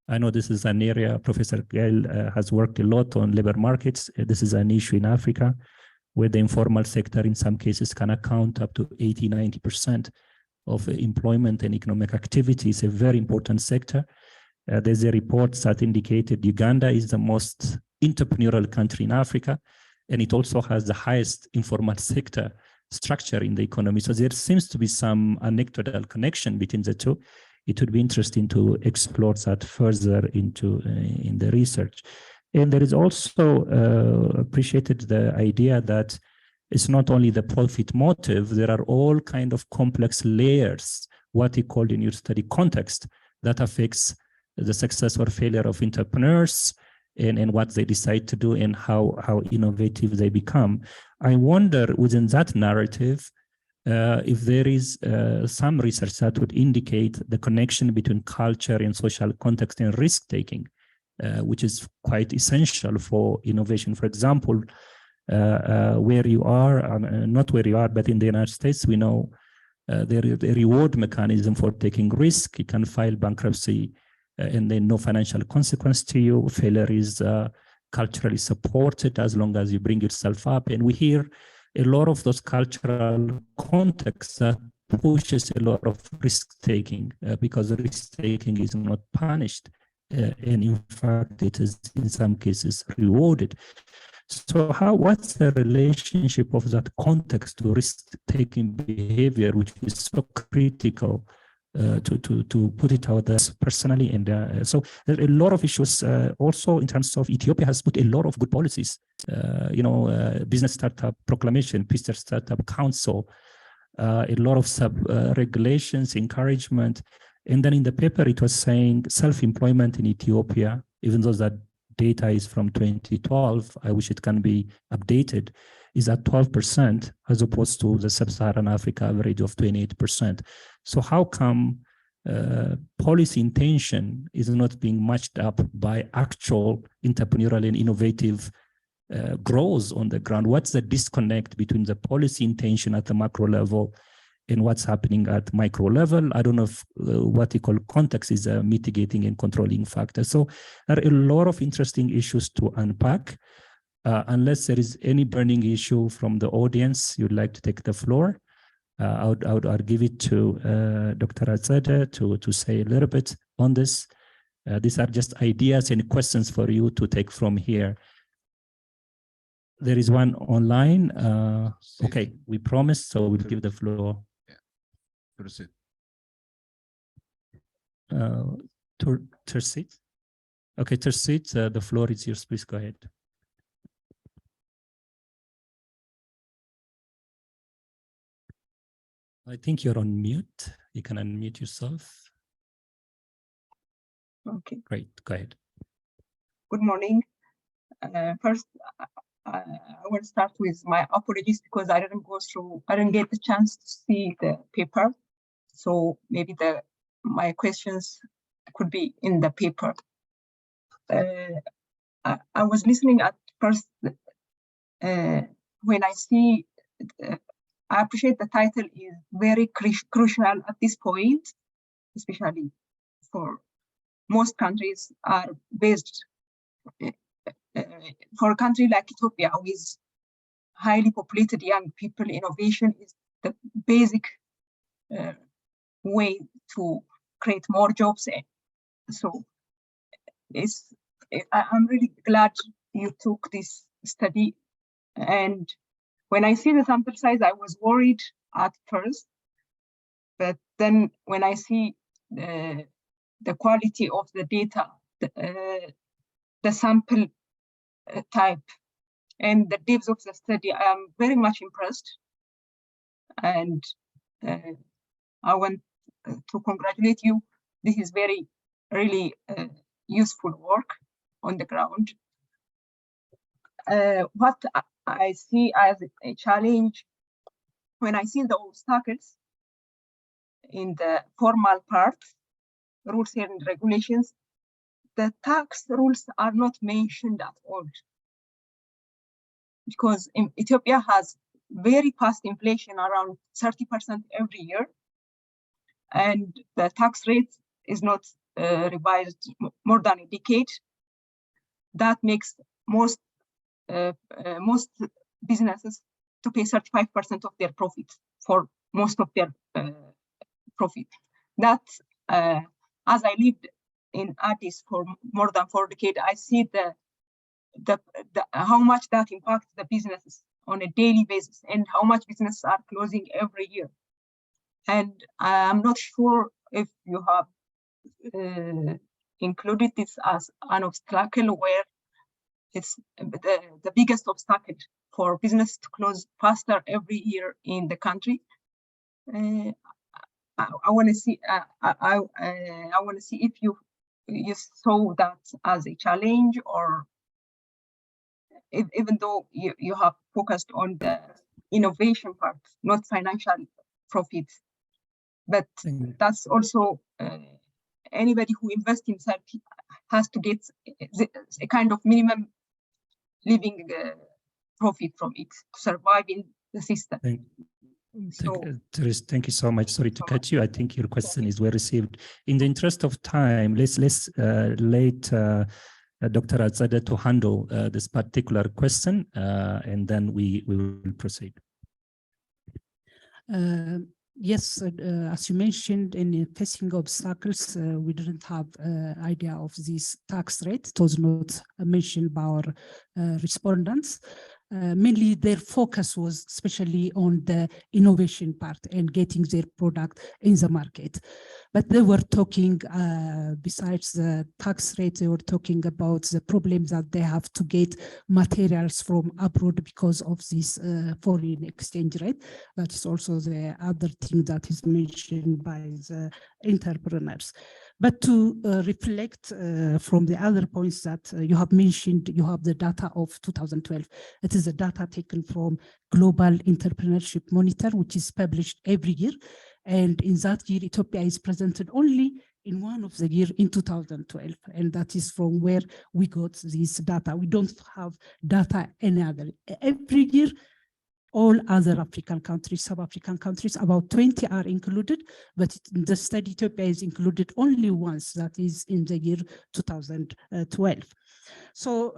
I know this is an area Professor Gail has worked a lot on, labor markets. This is an issue in Africa, where the informal sector in some cases can account up to 80–90% of employment and economic activity. It's a very important sector. There's a report that indicated Uganda is the most entrepreneurial country in Africa, and it also has the highest informal sector structure in the economy. So there seems to be some anecdotal connection between the two. It would be interesting to explore that further in the research. And there is also appreciated the idea that it's not only the profit motive, there are all kind of complex layers, what you called in your study context, that affects the success or failure of entrepreneurs and what they decide to do and how innovative they become. I wonder within that narrative, if there is some research that would indicate the connection between culture and social context and risk-taking which is quite essential for innovation. For example, where you are, not where you are, but in the United States, we know there is a reward mechanism for taking risk. You can file bankruptcy and then no financial consequence to you. Failure is culturally supported as long as you bring yourself up. And we hear a lot of those cultural contexts that pushes a lot of risk-taking because risk-taking is not punished. And in fact, it is in some cases rewarded. So what's the relationship of that context to risk-taking behavior, which is so critical to put it out there personally? And so there are a lot of issues also in terms of Ethiopia has put a lot of good policies, business startup proclamation, Peace Startup Council, a lot of regulations, encouragement. And then in the paper, it was saying self-employment in Ethiopia, even though that data is from 2012, I wish it can be updated, is at 12% as opposed to the sub-Saharan Africa average of 28%. So how come policy intention is not being matched up by actual entrepreneurial and innovative growth on the ground? What's the disconnect between the policy intention at the macro level and what's happening at micro level? I don't know if what you call context is a mitigating and controlling factor. So there are a lot of interesting issues to unpack. Unless there is any burning issue from the audience, you'd like to take the floor, I'll give it to Dr. Azadeh to say a little bit on this. These are just ideas and questions for you to take from here. There is one online. Okay, we promised, so we'll give the floor. Proceed. Tersit. Okay, Tersit, the floor is yours. Please go ahead. I think you're on mute. You can unmute yourself. Okay. Great. Go ahead. Good morning. First, I will start with my apologies because I didn't get the chance to see the paper. So maybe my questions could be in the paper. I was listening at first when I see, I appreciate the title is very crucial at this point, especially for most countries are based, for a country like Ethiopia with highly populated young people, innovation is the basic way to create more jobs. So I'm really glad you took this study. And when I see the sample size, I was worried at first, but then when I see the quality of the data, the sample type, and the depth of the study, I am very much impressed. And I want to congratulate you. This is really useful work on the ground. What I see as a challenge when I see the obstacles in the formal part, rules and regulations, the tax rules are not mentioned at all. Because Ethiopia has very fast inflation, around 30% every year, and the tax rate is not revised more than a decade. That makes most businesses to pay 35% of their profit for most of their profit. That, as I lived in Addis for more than 4 decades, I see how much that impacts the businesses on a daily basis and how much businesses are closing every year. And I'm not sure if you have included this as an obstacle where it's the biggest obstacle for business to close faster every year in the country. I want to see. I want to see if you saw that as a challenge, or even though you have focused on the innovation part, not financial profit, but that's also anybody who invests in SAP has to get a kind of minimum living profit from it to survive in the system. Therese, thank you so much. Sorry to cut you. I think your question is well received. In the interest of time, let's let Dr. Alzadeh to handle this particular question, and then we will proceed. Yes, as you mentioned, in facing obstacles, we didn't have idea of this tax rate. It was not mentioned by our respondents. Mainly their focus was especially on the innovation part and getting their product in the market. But they were talking, besides the tax rate, they were talking about the problems that they have to get materials from abroad because of this foreign exchange rate. That is also the other thing that is mentioned by the entrepreneurs. But to reflect from the other points that you have mentioned, you have the data of 2012. It is the data taken from Global Entrepreneurship Monitor, which is published every year. And in that year, Ethiopia is presented only in one of the year in 2012. And that is from where we got this data. We don't have data any other. Every year, all other African countries, sub-African countries, about 20 are included, but in the study Ethiopia is included only once, that is in the year 2012. So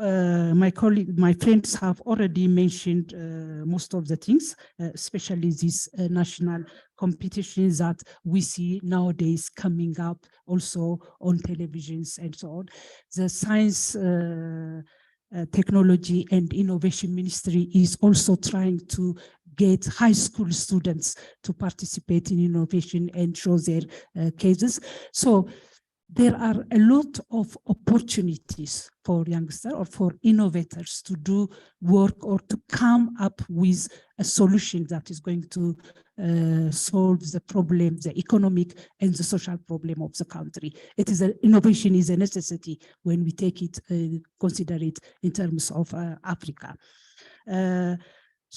my friends have already mentioned most of the things, especially these national competitions that we see nowadays coming up also on televisions and so on. The science Technology and Innovation Ministry is also trying to get high school students to participate in innovation and show their cases. So there are a lot of opportunities for youngsters or for innovators to do work or to come up with a solution that is going to solve the problem, the economic and the social problem of the country. Innovation is a necessity when we take it, consider it in terms of Africa.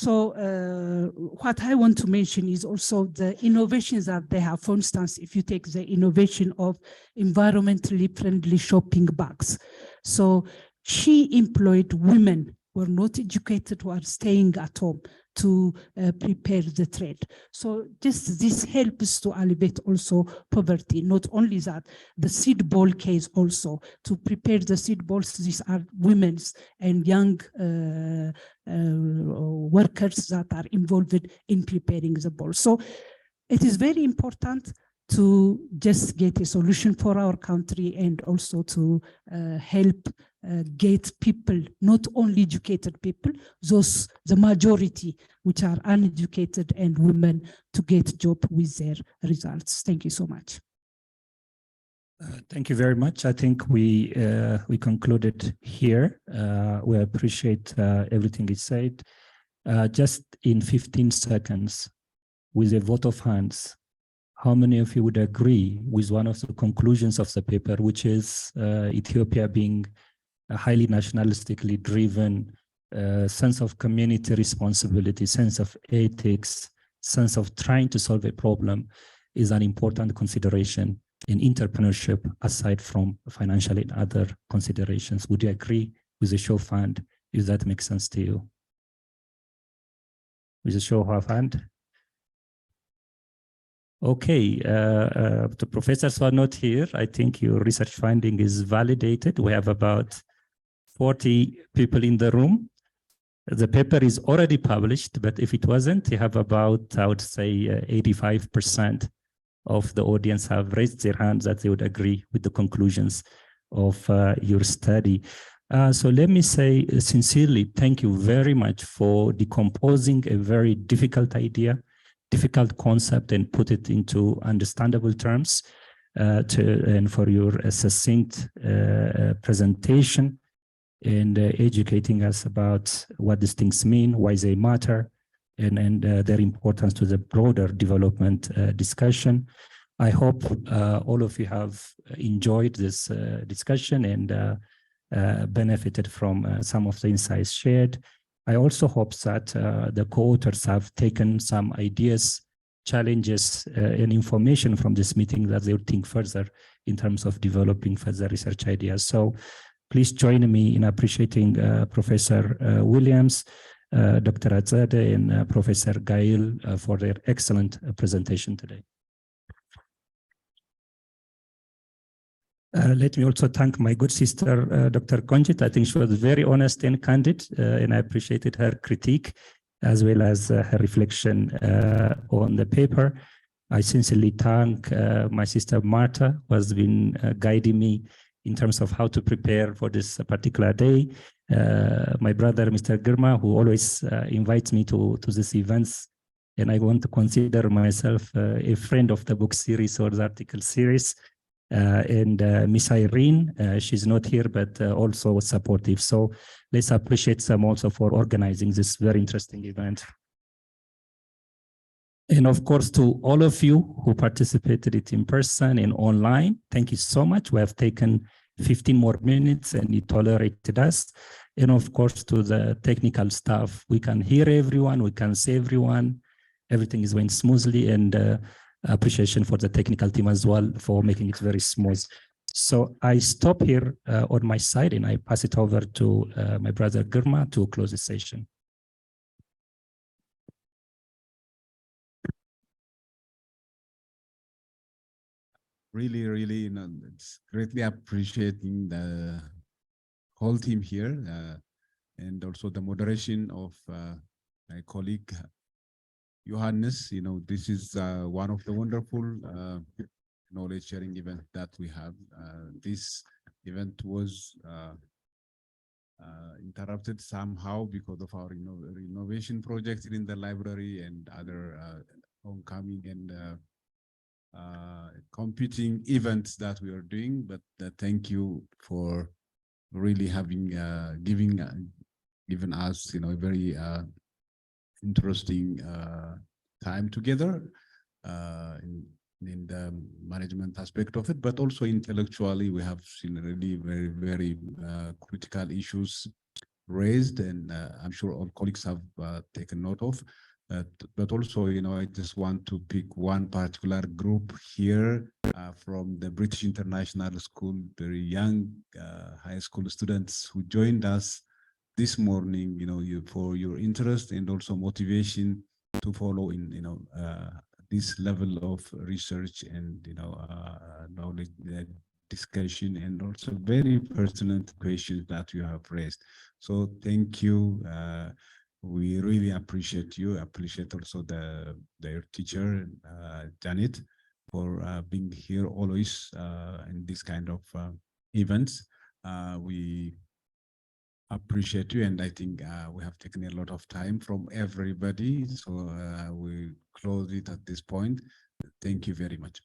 What I want to mention is also the innovations that they have. For instance, if you take the innovation of environmentally friendly shopping bags. So she employed women who are not educated, who are staying at home to prepare the trade. So just this helps to alleviate also poverty. Not only that, the seed ball case also, to prepare the seed balls, these are women's and young workers that are involved in preparing the ball. So it is very important to just get a solution for our country and also to help get people, not only educated people, the majority which are uneducated and women, to get job with their results. Thank you so much. Thank you very much. I think we concluded here. We appreciate everything you said. Just in 15 seconds, with a vote of hands, how many of you would agree with one of the conclusions of the paper, which is Ethiopia being a highly nationalistically driven, sense of community responsibility, sense of ethics, sense of trying to solve a problem is an important consideration in entrepreneurship, aside from financial and other considerations? Would you agree with the show of hand, if that makes sense to you? With a show of hand? Okay, the professors who are not here, I think your research finding is validated. We have about 40 people in the room. The paper is already published, but if it wasn't, you have about, I would say, 85% of the audience have raised their hands that they would agree with the conclusions of your study. So let me say sincerely, thank you very much for decomposing a very difficult idea, difficult concept, and put it into understandable terms, and for your succinct presentation and educating us about what these things mean, why they matter, and their importance to the broader development discussion. I hope all of you have enjoyed this discussion and benefited from some of the insights shared. I also hope that the co-authors have taken some ideas, challenges and information from this meeting that they would think further in terms of developing further research ideas. So please join me in appreciating Professor Williams, Dr. Azadeh, and Professor Gail for their excellent presentation today. Let me also thank my good sister, Dr. Konjit. I think she was very honest and candid, and I appreciated her critique as well as her reflection on the paper. I sincerely thank my sister Marta, who has been guiding me in terms of how to prepare for this particular day. My brother, Mr. Girma, who always invites me to these events, and I want to consider myself a friend of the book series or the article series. And Miss Irene, she's not here, but also supportive. So let's appreciate them also for organizing this very interesting event. And of course, to all of you who participated in person and online, thank you so much. We have taken 15 more minutes and you tolerated us. And of course, to the technical staff, we can hear everyone, we can see everyone, everything is going smoothly, and appreciation for the technical team as well for making it very smooth. So I stop here on my side and I pass it over to my brother Girma to close the session. Really, really, it's greatly appreciating the whole team here and also the moderation of my colleague Johannes. This is one of the wonderful knowledge sharing events that we have. This event was interrupted somehow because of our renovation project in the library and other oncoming and competing events that we are doing. But thank you for really having given us a very interesting time together in the management aspect of it, but also intellectually we have seen really very, very critical issues raised, and I'm sure all colleagues have taken note of. But also, I just want to pick one particular group here from the British International School, very young high school students who joined us this morning, for your interest and also motivation to follow in, this level of research and, knowledge discussion, and also very pertinent questions that you have raised. So thank you. We really appreciate you. Appreciate also their teacher, Janet, for being here always in this kind of events. We appreciate you, and I think we have taken a lot of time from everybody, so we close it at this point. Thank you very much.